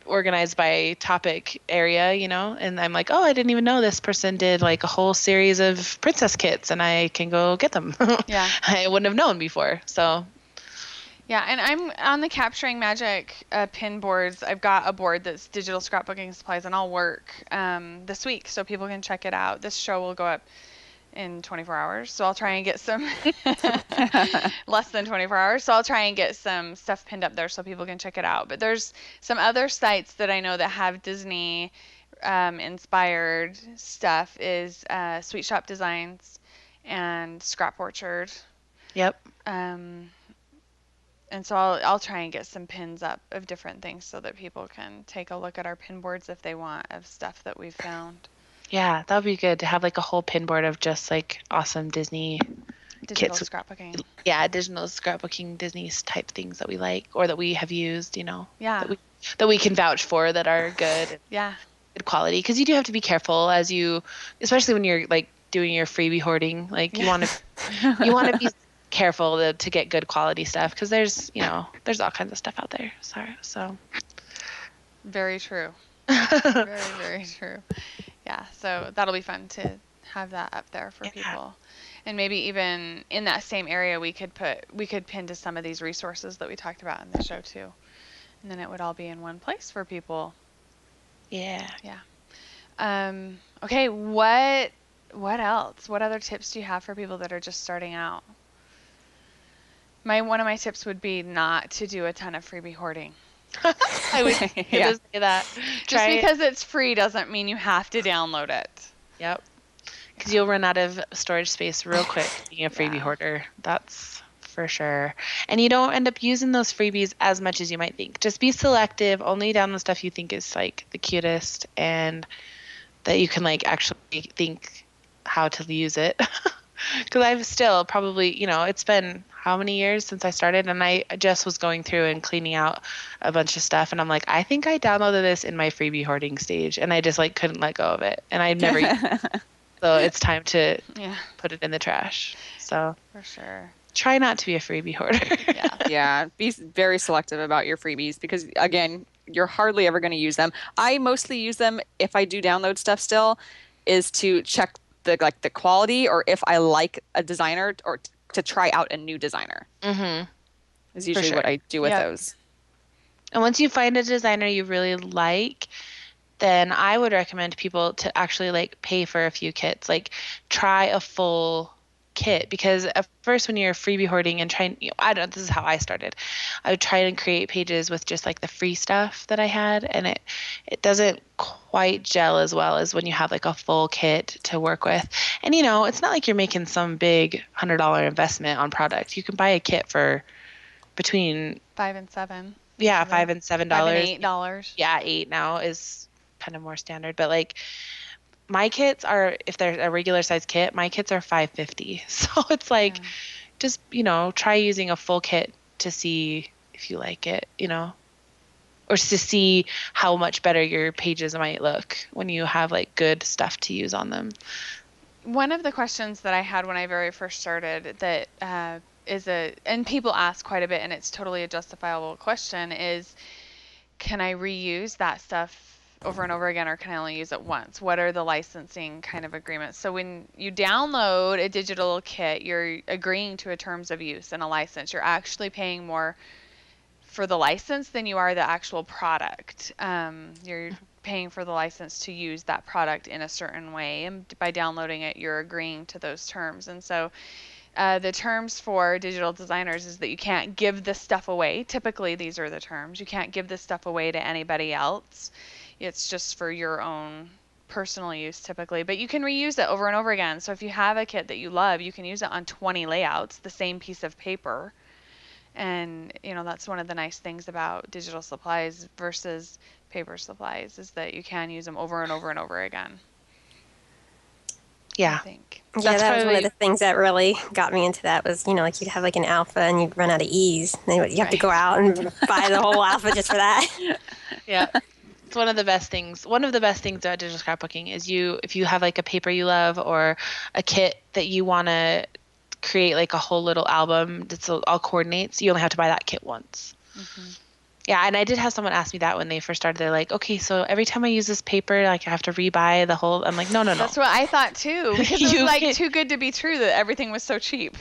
organized by topic area, and I'm like, oh, I didn't even know this person did like a whole series of princess kits, and I can go get them. Yeah. I wouldn't have known before, so. Yeah, and I'm on the Capturing Magic pin boards. I've got a board that's digital scrapbooking supplies, and I'll work this week so people can check it out. This show will go up in 24 hours, so I'll try and get some less than 24 hours, so I'll try and get some stuff pinned up there so people can check it out. But there's some other sites that I know that have Disney inspired stuff, is Sweet Shop Designs and Scrap Orchard. Yep. And so I'll try and get some pins up of different things so that people can take a look at our pin boards if they want, of stuff that we've found. Yeah, that would be good to have like a whole pin board of just like awesome Disney Digital kits. scrapbooking. Yeah, digital scrapbooking Disney type things that we like, or that we have used, Yeah. that we can vouch for, that are good. Yeah. Good quality, because you do have to be careful especially when you're like doing your freebie hoarding. Like you want to be careful to get good quality stuff, because there's all kinds of stuff out there. So. Very true. Very, very true. Yeah, so that'll be fun to have that up there for people. And maybe even in that same area we could pin to some of these resources that we talked about in the show too. And then it would all be in one place for people. Yeah. Yeah. Okay, what else? What other tips do you have for people that are just starting out? One of my tips would be not to do a ton of freebie hoarding. I would say that. Just because it's free doesn't mean you have to download it. Yep. Because you'll run out of storage space real quick being a freebie hoarder. That's for sure. And you don't end up using those freebies as much as you might think. Just be selective. Only download stuff you think is like the cutest and that you can like actually think how to use it. Because I've still probably, it's been how many years since I started, and I just was going through and cleaning out a bunch of stuff, and I'm like, I think I downloaded this in my freebie hoarding stage, and I just like couldn't let go of it, and I never so it's time to put it in the trash. So For sure. try not to be a freebie hoarder. Yeah, be very selective about your freebies because, again, you're hardly ever going to use them. I mostly use them if I do download stuff still, is to check the quality, or if I like a designer, or to try out a new designer. Mm-hmm. Is usually what I do with those. And once you find a designer you really like, then I would recommend people to actually like pay for a few kits, like try a full kit, because at first when you're freebie hoarding and trying, I don't know, this is how I started. I would try and create pages with just like the free stuff that I had, and it doesn't quite gel as well as when you have like a full kit to work with. And it's not like you're making some big $100 investment on product. You can buy a kit for between $5 and $7. $5 and $7. $5 and $8. Yeah, $8 now is kind of more standard, but like my kits are, if they're a regular size kit, my kits are $5.50. So it's like, just, try using a full kit to see if you like it, or to see how much better your pages might look when you have like good stuff to use on them. One of the questions that I had when I very first started that and people ask quite a bit, and it's totally a justifiable question, is can I reuse that stuff over and over again, or can I only use it once? What are the licensing kind of agreements? So when you download a digital kit, you're agreeing to a terms of use and a license. You're actually paying more for the license than you are the actual product. You're paying for the license to use that product in a certain way, and by downloading it, you're agreeing to those terms. And so the terms for digital designers is that you can't give this stuff away. Typically, these are the terms. You can't give this stuff away to anybody else. It's just for your own personal use typically, but you can reuse it over and over again. So if you have a kit that you love, you can use it on 20 layouts, the same piece of paper. And, that's one of the nice things about digital supplies versus paper supplies, is that you can use them over and over and over again. Yeah. I think. Yeah, that was one of the things that really got me into that was, like you'd have like an alpha and you'd run out of E's. And you have to go out and buy the whole alpha just for that. Yeah. It's one of the best things. One of the best things about digital scrapbooking is if you have like a paper you love or a kit that you want to create like a whole little album that's all coordinates, you only have to buy that kit once. Mm-hmm. Yeah, and I did have someone ask me that when they first started. They're like, okay, so every time I use this paper, like I have to rebuy the whole. I'm like, no. That's what I thought too, because it was like too good to be true that everything was so cheap.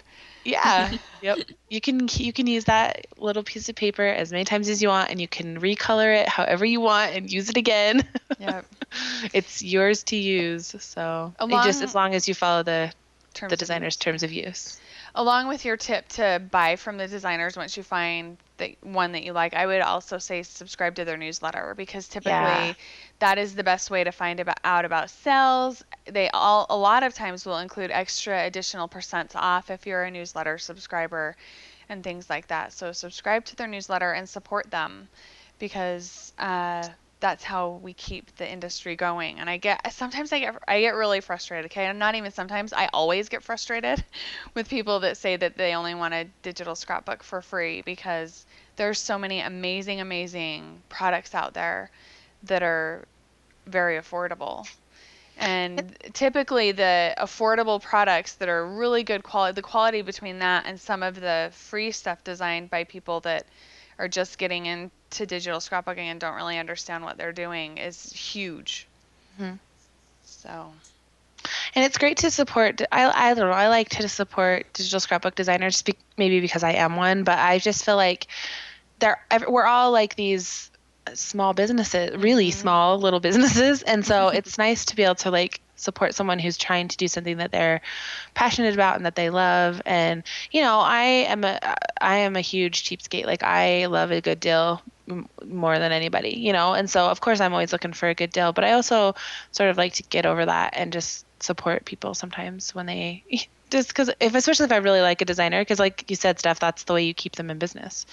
Yeah. Yep. You can use that little piece of paper as many times as you want, and you can recolor it however you want and use it again. Yep. It's yours to use. So just as long as you follow the designer's terms of use. Along with your tip to buy from the designers once you find the one that you like, I would also say subscribe to their newsletter, because typically that is the best way to find out about sales. They a lot of times will include extra additional % off if you're a newsletter subscriber and things like that. So subscribe to their newsletter and support them, because that's how we keep the industry going. And I get really frustrated. Okay, and not even sometimes, I always get frustrated with people that say that they only want a digital scrapbook for free, because there's so many amazing products out there that are very affordable. And typically the affordable products that are really good quality, the quality between that and some of the free stuff designed by people that are just getting into digital scrapbooking and don't really understand what they're doing, is huge. Mm-hmm. So. And it's great to support. I don't know. I like to support digital scrapbook designers, maybe because I am one, but I just feel like we're all like these small businesses, really small little businesses, and so it's nice to be able to like support someone who's trying to do something that they're passionate about and that they love. And I am a huge cheapskate. Like I love a good deal more than anybody, and so of course I'm always looking for a good deal, but I also sort of like to get over that and just support people sometimes when they just because especially if I really like a designer, because like you said, Steph, that's the way you keep them in business,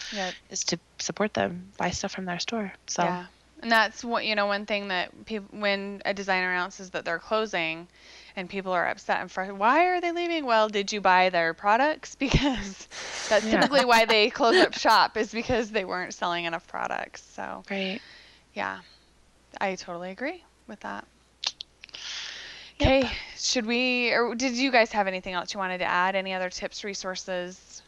is to support them, buy stuff from their store. So And that's what, one thing that people, when a designer announces that they're closing and people are upset and frustrated, why are they leaving? Well, did you buy their products? Because that's typically why they close up shop, is because they weren't selling enough products. So, Right. yeah, I totally agree with that. Yep. Okay, should we, or did you guys have anything else you wanted to add? Any other tips, resources?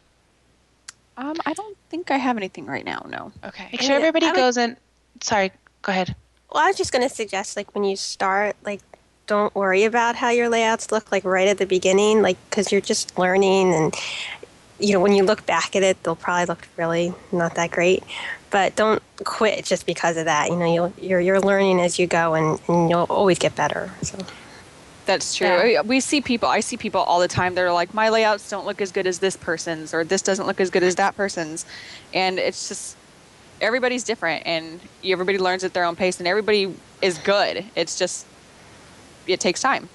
I don't think I have anything right now, no. Okay. Make sure everybody goes in. Sorry, go ahead. Well, I was just going to suggest, like, when you start, like, don't worry about how your layouts look, like, right at the beginning, like, because you're just learning, and, when you look back at it, they'll probably look really not that great. But don't quit just because of that. You're learning as you go, and you'll always get better. So. That's true. Yeah. I see people all the time. They're like, my layouts don't look as good as this person's, or this doesn't look as good as that person's. And it's just, everybody's different, and everybody learns at their own pace, and everybody is good. It's just, it takes time.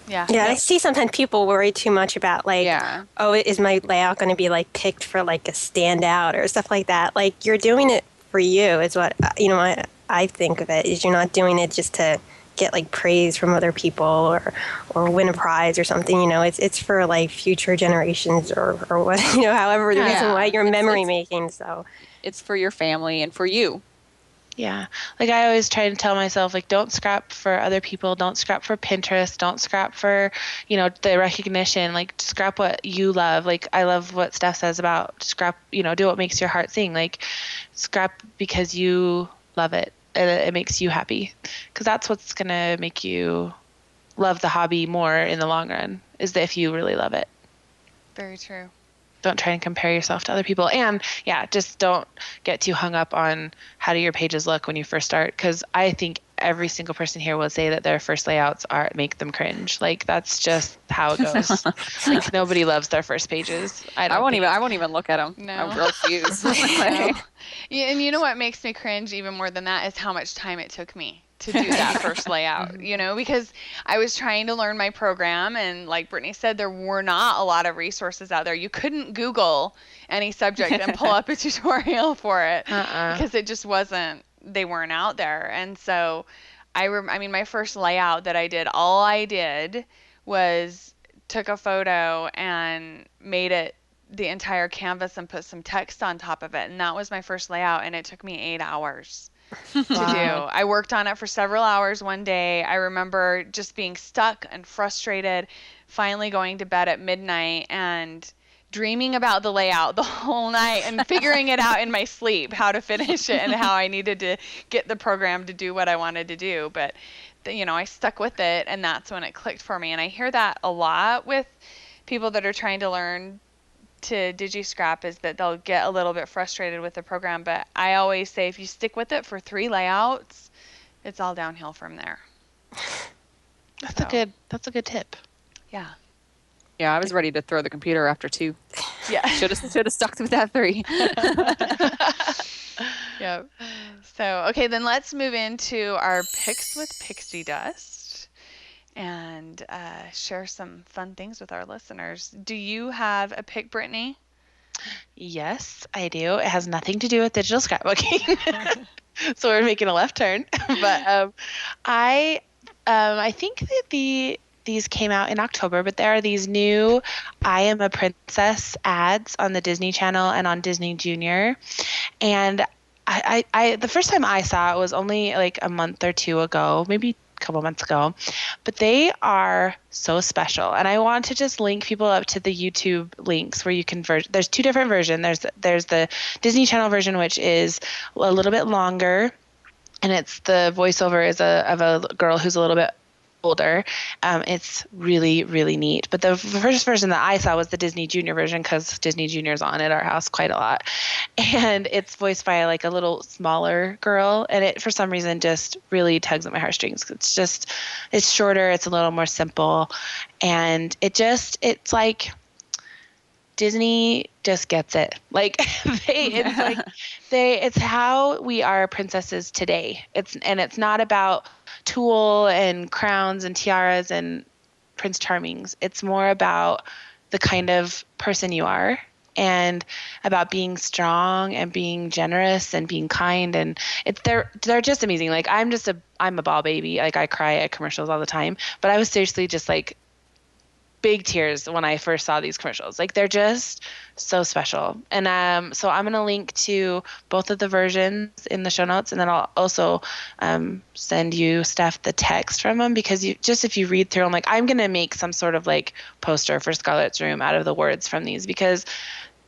Yeah. Yeah, I see sometimes people worry too much about, like, oh, is my layout going to be, like, picked for, like, a standout or stuff like that. Like, you're doing it for you is what, I think of it, is you're not doing it just to get, like, praise from other people or win a prize or something. It's for, like, future generations or what, however the reason why you're memory making. So it's for your family and for you. Yeah. Like, I always try to tell myself, like, don't scrap for other people. Don't scrap for Pinterest. Don't scrap for, the recognition. Like, scrap what you love. Like, I love what Steph says about scrap, do what makes your heart sing. Like, scrap because you love it. And it makes you happy. Because that's what's going to make you love the hobby more in the long run, is that if you really love it. Very true. Don't try and compare yourself to other people. And just don't get too hung up on how do your pages look when you first start. Because I think every single person here will say that their first layouts make them cringe. Like, that's just how it goes. Like, nobody loves their first pages. I won't even look at them. No. I refuse. No. Yeah, and you know what makes me cringe even more than that is how much time it took me to do that first layout, because I was trying to learn my program, and like Brittney said, there were not a lot of resources out there. You couldn't Google any subject and pull up a tutorial for it because it just they weren't out there. And so my first layout that I did, all I did was took a photo and made it the entire canvas and put some text on top of it. And that was my first layout, and it took me 8 hours. to do. I worked on it for several hours one day. I remember just being stuck and frustrated, finally going to bed at midnight and dreaming about the layout the whole night and figuring it out in my sleep, how to finish it and how I needed to get the program to do what I wanted to do. But, I stuck with it, and that's when it clicked for me. And I hear that a lot with people that are trying to learn to Digi-Scrap, is that they'll get a little bit frustrated with the program, but I always say if you stick with it for 3 layouts, it's all downhill from there. That's a good tip. Yeah. Yeah, I was ready to throw the computer after 2. Yeah. Should have stuck with that 3. Yep. So, okay, then let's move into our picks with pixie dust and share some fun things with our listeners. Do you have a pick, Brittney? Yes, I do. It has nothing to do with digital scrapbooking. So we're making a left turn. But I think that these came out in October, but there are these new I Am a Princess ads on the Disney Channel and on Disney Junior. And I the first time I saw it was only like a month or 2 ago, maybe a couple months ago, but they are so special. And I want to just link people up to the YouTube links where you can there's 2 different versions. There's the Disney Channel version, which is a little bit longer, and it's the voiceover is of a girl who's a little bit older. It's really, really neat. But the first version that I saw was the Disney Junior version, because Disney Junior's on at our house quite a lot. And it's voiced by like a little smaller girl. And it, for some reason, just really tugs at my heartstrings. It's shorter. It's a little more simple. And it's like Disney just gets it. Like it's how we are princesses today. It's not about tulle and crowns and tiaras and Prince Charmings. It's more about the kind of person you are and about being strong and being generous and being kind, and they're just amazing. Like I'm a ball baby. Like I cry at commercials all the time, but I was seriously just like big tears when I first saw these commercials. Like they're just so special. And so I'm going to link to both of the versions in the show notes, and then I'll also send you, Steph, the text from them, because if you read through them, like I'm going to make some sort of like poster for Scarlett's Room out of the words from these, because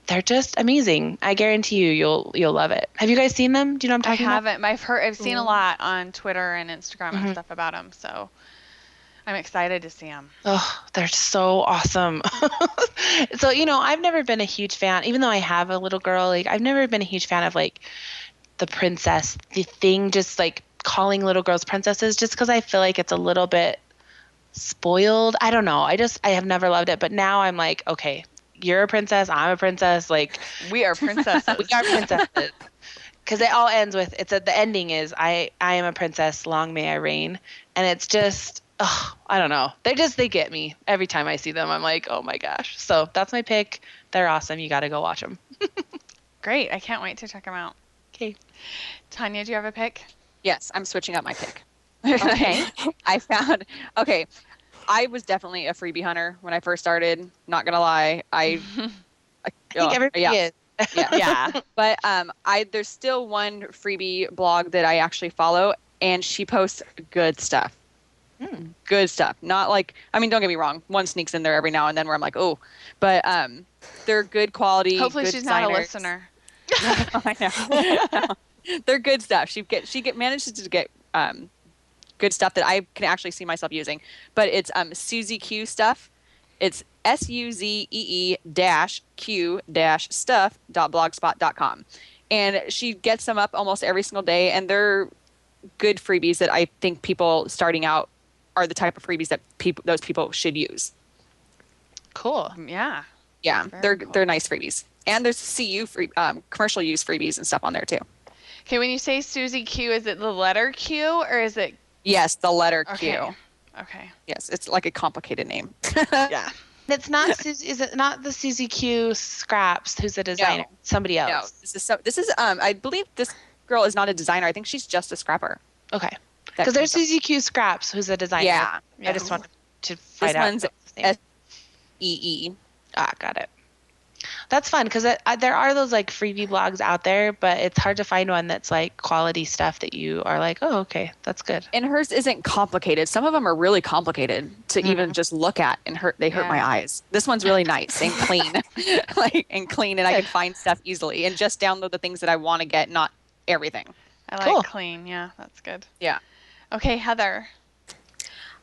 they're just amazing. I guarantee you'll love it. Have you guys seen them? Do you know what I'm talking about? I haven't. I've seen a lot on Twitter and Instagram and stuff about them. So I'm excited to see them. Oh, they're so awesome. So, I've never been a huge fan, even though I have a little girl, like I've never been a huge fan of like the princess, the thing, just like calling little girls princesses, just because I feel like it's a little bit spoiled. I don't know. I have never loved it. But now I'm like, okay, you're a princess. I'm a princess. Like we are princesses. We are princesses. Because it all ends with, the ending is, I am a princess, long may I reign. And it's just, I don't know. They get me every time I see them. I'm like, oh my gosh. So that's my pick. They're awesome. You got to go watch them. Great. I can't wait to check them out. Okay. Tanya, do you have a pick? Yes, I'm switching up my pick. Okay. I was definitely a freebie hunter when I first started. Not going to lie. I think everybody is. Yeah. But there's still one freebie blog that I actually follow, and she posts good stuff. Good stuff. Not like, don't get me wrong, one sneaks in there every now and then where I'm like, oh, but they're good quality. Hopefully good she's designers. not a listener. I know. They're good stuff. She manages to get good stuff that I can actually see myself using. But it's Suzy Q stuff. It's SUZEE-Q-stuff.blogspot.com. And she gets them up almost every single day, and they're good freebies that I think people starting out are the type of freebies that those people should use. Cool. Yeah. Yeah, Very cool. they're nice freebies. And there's CU free commercial use freebies and stuff on there too. Okay, when you say Suzy Q, is it the letter Q or is it? Yes, the letter Okay. Q. Okay. Yes, it's like a complicated name. Yeah. It's not is it not the Suzy Q Scraps who's the designer? No. Somebody else. No, this is I believe this girl is not a designer. I think she's just a scrapper. Okay. Because there's Suzy Q Scraps who's a designer. Yeah. I just wanted to find out. This one's SEE. Got it. That's fun because there are those like freebie blogs out there, but it's hard to find one that's like quality stuff that you are like, oh, okay, that's good. And hers isn't complicated. Some of them are really complicated to even just look at, and they hurt my eyes. This one's really nice and clean, and I can find stuff easily and just download the things that I want to get, not everything. I like clean. Yeah, that's good. Yeah. Okay, Heather.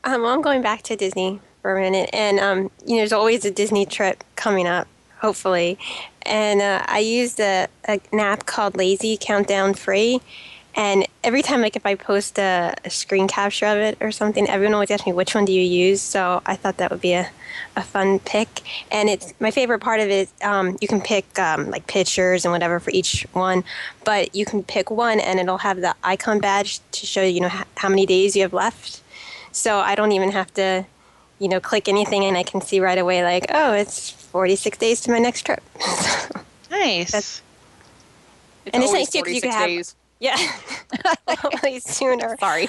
Well, I'm going back to Disney for a minute, and there's always a Disney trip coming up, hopefully. And I used an app called Lazy Countdown Free, and every time, like if I post a screen capture of it or something, everyone always asks me which one do you use. So I thought that would be a fun pick. And it's my favorite part of it. You can pick like pictures and whatever for each one, but you can pick one, and it'll have the icon badge to show how many days you have left. So I don't even have to, click anything, and I can see right away, like, oh, it's 46 days to my next trip. Nice. It's and it's always nice too because you can have, days. yeah, hopefully sooner. Sorry.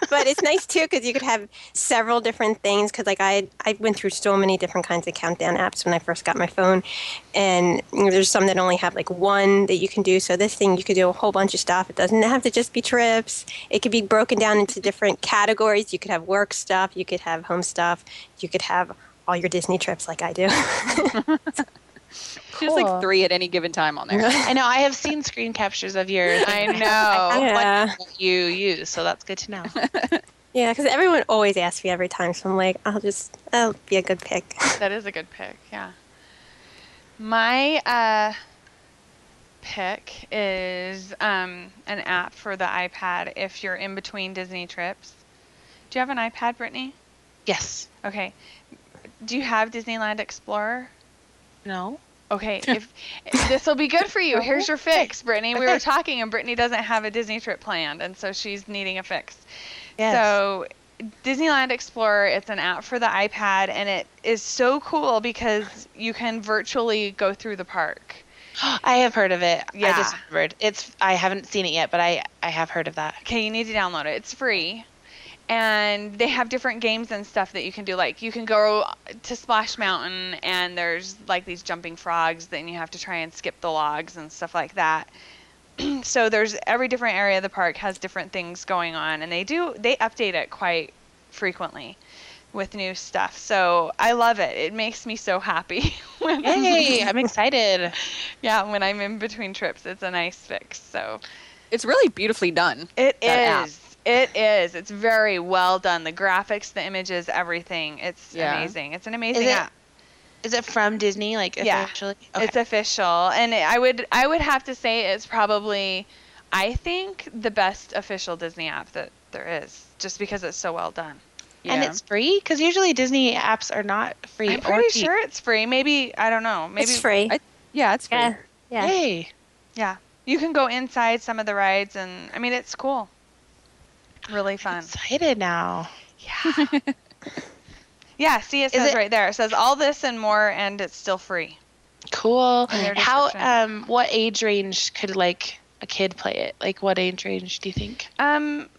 But it's nice too because you could have several different things. Because like I went through so many different kinds of countdown apps when I first got my phone, and there's some that only have like one that you can do. So this thing you could do a whole bunch of stuff. It doesn't have to just be trips. It could be broken down into different categories. You could have work stuff. You could have home stuff. You could have all your Disney trips like I do. Just like 3 at any given time on there. I know. I have seen screen captures of yours. I know. I have Yeah. one that you use, so that's good to know. Yeah, because everyone always asks me every time. So I'm like, that'll be a good pick. That is a good pick, yeah. My pick is an app for the iPad if you're in between Disney trips. Do you have an iPad, Brittney? Yes. Okay. Do you have Disneyland Explorer? No. Okay, if this will be good for you. Here's your fix, Brittney. We were talking, and Brittney doesn't have a Disney trip planned, and so she's needing a fix. Yes. So Disneyland Explorer, it's an app for the iPad, and it is so cool because you can virtually go through the park. I have heard of it. Yeah. I just remembered. I haven't seen it yet, but I have heard of that. Okay, you need to download it. It's free. And they have different games and stuff that you can do. Like, you can go to Splash Mountain, and there's, like, these jumping frogs. Then you have to try and skip the logs and stuff like that. So there's every different area of the park has different things going on. And they update it quite frequently with new stuff. So I love it. It makes me so happy. Yay, I'm excited. Yeah, when I'm in between trips, it's a nice fix. So It's really beautifully done. it that is. It is. It's very well done. The graphics, the images, everything. It's Yeah. amazing. It's an amazing app. Is it from Disney? Like, Yeah. officially? Okay. It's official, and I would have to say it's probably, I think, the best official Disney app that there is, just because it's so well done. And it's free? Because usually Disney apps are not free. I'm pretty sure it's free. Maybe, I don't know. Maybe It's free. It's free. Yeah. Yeah. Yay. Yeah, you can go inside some of the rides, and I mean, it's cool. Really fun. Excited now. Yeah. Yeah, see, it says right there. It says all this and more, and it's still free. Cool. In their How? description. What age range could like a kid play it? Like, what age range do you think?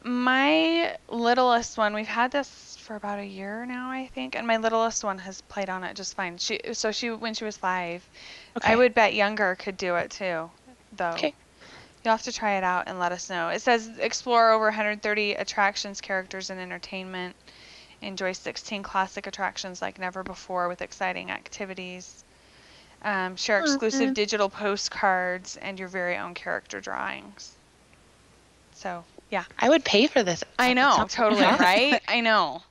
My littlest one, we've had this for about a year now, I think, and my littlest one has played on it just fine. She when she was 5. Okay. I would bet younger could do it too, though. Okay. You'll have to try it out and let us know. It says explore over 130 attractions, characters, and entertainment. Enjoy 16 classic attractions like never before with exciting activities. Share exclusive digital postcards and your very own character drawings. So, yeah. I would pay for this. I know, Sounds totally, fun. right? I know.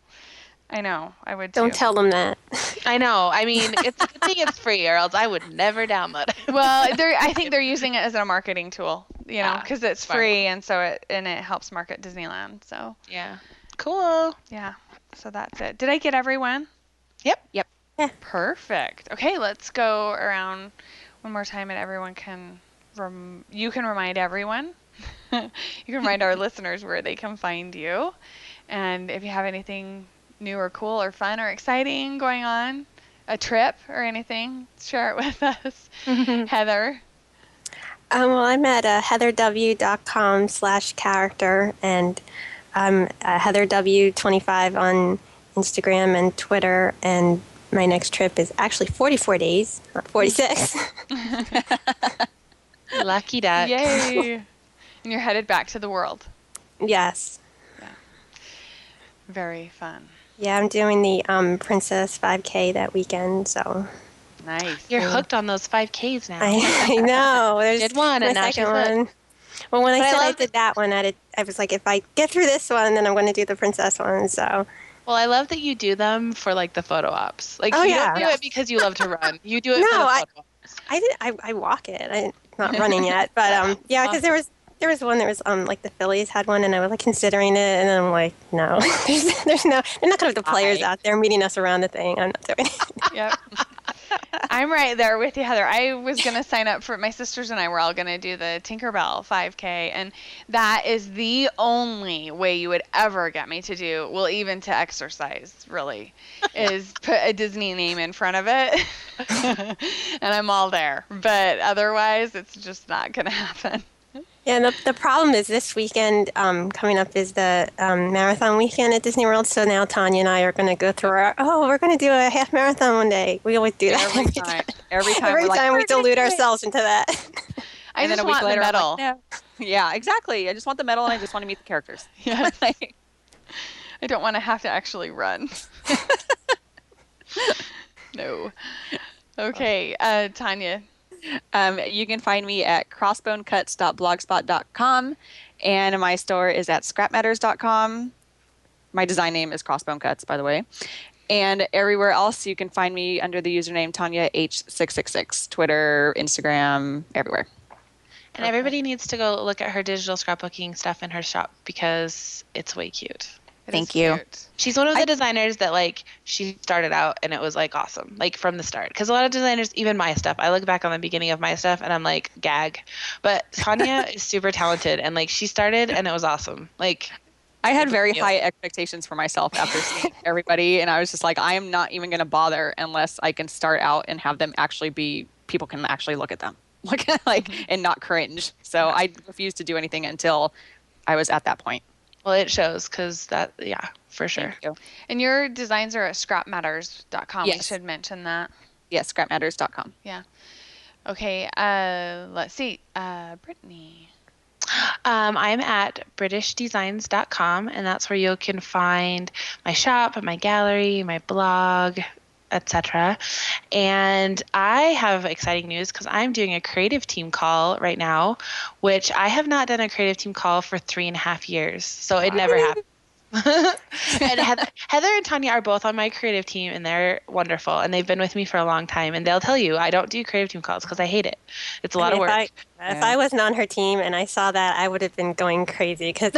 I would Don't too. tell them that. I know. I mean, it's a good thing it's free, or else I would never download it. Well, I think they're using it as a marketing tool, because it's smart. free, and so it helps market Disneyland. So, Yeah. Cool. yeah. So that's it. Did I get everyone? Yep. Perfect. Okay, let's go around one more time, and everyone can. You can remind everyone. You can remind our listeners where they can find you, and if you have anything new or cool or fun or exciting going on, a trip or anything, share it with us. Heather. Well, I'm at heatherw.com/character, and I'm heatherw25 on Instagram and Twitter, and my next trip is actually 44 days, not 46. Lucky duck. Yay. And you're headed back to the world. Yes. Very fun. Yeah, I'm doing the Princess 5K that weekend, so Nice. You're hooked on those 5Ks now. I know. There's Did one, my and now second she's hooked. one. Well, when But I I said I love did that one, I was like, if I get through this one, then I'm going to do the princess one. So Well, I love that you do them for like the photo ops. Like Oh, you yeah. don't do it because you love to run. You do it No, for the I- photo ops. I walk it. I'm not running yet, but yeah, because there was one that was like the Phillies had one, and I was like considering it, and I'm like, no, there's no, they're not going to have the players out there meeting us around the thing. I'm not doing it. Yep. I'm right there with you, Heather. I was going to sign up for, my sisters and I were all going to do the Tinkerbell 5K, and that is the only way you would ever get me to do, well, even to exercise, really, is put a Disney name in front of it, and I'm all there. But otherwise, it's just not going to happen. Yeah, and the problem is this weekend coming up is the marathon weekend at Disney World. So now Tanya and I are going to go through we're going to do a half marathon one day. We always do that. Every time. Every we're like, time we "We're gonna delude do it." ourselves into that. I And just then a week want later, the I'm medal. like, "No." Yeah, exactly. I just want the medal, and I just want to meet the characters. Yes. Like, I don't want to have to actually run. No. Okay, Tanya. You can find me at crossbonecuts.blogspot.com, and my store is at scrapmatters.com. My design name is Crossbone Cuts, by the way. And everywhere else, you can find me under the username Tanya H666, Twitter, Instagram, everywhere. And everybody needs to go look at her digital scrapbooking stuff in her shop because it's way cute. It Thank is you. cute. She's one of the designers that like she started out and it was like awesome, like from the start. Because a lot of designers, even my stuff, I look back on the beginning of my stuff and I'm like gag. But Tanya is super talented and like she started and it was awesome. Like I had very high expectations for myself after seeing everybody, and I was just like, I am not even going to bother unless I can start out and have them actually be, people can actually look at them, and not cringe. So I refused to do anything until I was at that point. Well, it shows because that, yeah, for sure. Thank you. And your designs are at scrapmatters.com. We Yes. should mention that. Yes, scrapmatters.com. Yeah. Okay. Let's see. Brittney. I'm at britishdesigns.com, and that's where you can find my shop, my gallery, my blog, etc. And I have exciting news because I'm doing a creative team call right now, which I have not done a creative team call for 3.5 years. So it never happened. And Heather and Tanya are both on my creative team, and they're wonderful, and they've been with me for a long time, and they'll tell you I don't do creative team calls because I hate it. It's a lot of work. If I wasn't on her team and I saw that, I would have been going crazy because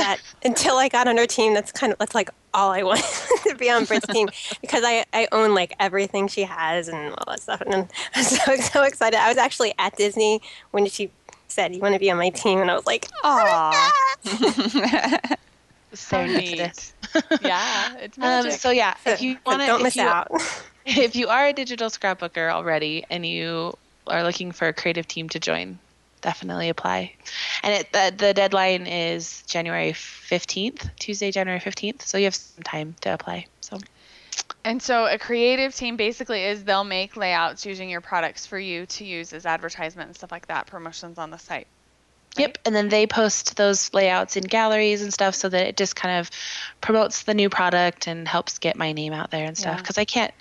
until I got on her team, that's like all I wanted to be on Britt's team because I own like everything she has and all that stuff, and I'm so excited. I was actually at Disney when she said, "You want to be on my team?" and I was like, Aw. So neat. Yeah, it's magic. So yeah, if you want to, don't miss out. If you are a digital scrapbooker already and you are looking for a creative team to join, definitely apply. And the deadline is January 15th, Tuesday, January 15th. So you have some time to apply. And so a creative team basically is they'll make layouts using your products for you to use as advertisement and stuff like that, promotions on the site. Yep, and then they post those layouts in galleries and stuff so that it just kind of promotes the new product and helps get my name out there and stuff. Because I can't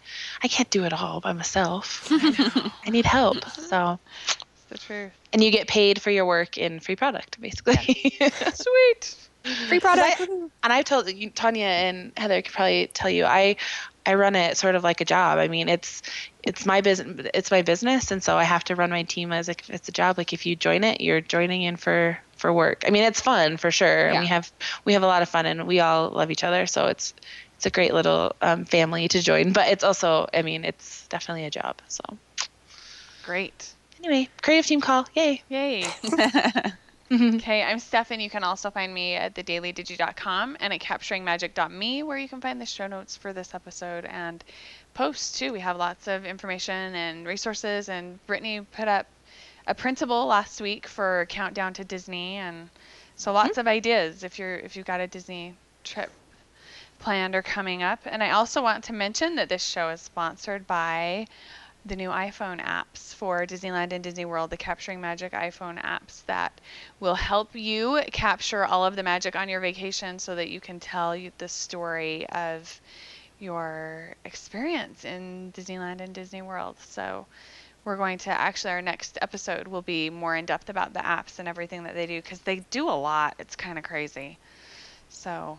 do it all by myself. I need help. So It's the truth. and you get paid for your work in free product, basically. Sweet. Free product. And I've told you, Tanya and Heather could probably tell you, I run it sort of like a job. I mean, it's my business, and so I have to run my team as if it's a job. Like if you join it, you're joining in for work. I mean, it's fun for sure. Yeah. And we have a lot of fun, and we all love each other. So it's a great little family to join. But it's also, I mean, it's definitely a job. So Great. anyway, creative team call, yay! Yay. Okay, I'm Steph, and you can also find me at thedailydigi.com and at capturingmagic.me, where you can find the show notes for this episode and posts too. We have lots of information and resources, and Brittney put up a printable last week for Countdown to Disney, and so lots of ideas if you've got a Disney trip planned or coming up. And I also want to mention that this show is sponsored by the new iPhone apps for Disneyland and Disney World, the Capturing Magic iPhone apps that will help you capture all of the magic on your vacation so that you can tell the story of your experience in Disneyland and Disney World. So we're going to our next episode will be more in depth about the apps and everything that they do, because they do a lot. It's kind of crazy. So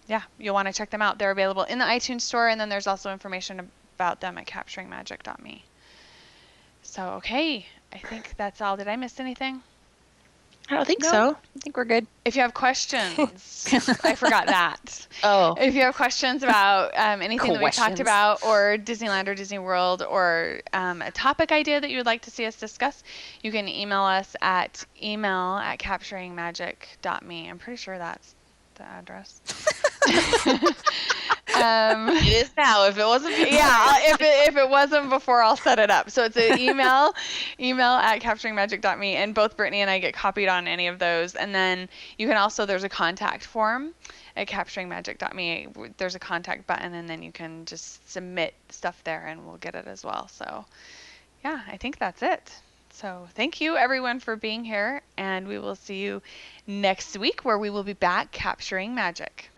yeah, you'll want to check them out. They're available in the iTunes store, and then there's also information about them at capturingmagic.me. So, okay, I think that's all. Did I miss anything? I don't think No. so. I think we're good. If you have questions, I forgot that. Oh, If you have questions about anything that we talked Questions. about, or Disneyland or Disney World, or a topic idea that you would like to see us discuss, you can email us at email@capturingmagic.me. I'm pretty sure that's the address. it is now. If it wasn't, Yeah, if it wasn't before, I'll set it up. So it's an email at capturingmagic.me, and both Brittney and I get copied on any of those. And then you can also, there's a contact form at capturingmagic.me. There's a contact button, and then you can just submit stuff there, and we'll get it as well. So yeah, I think that's it. So thank you everyone for being here, and we will see you next week, where we will be back capturing magic.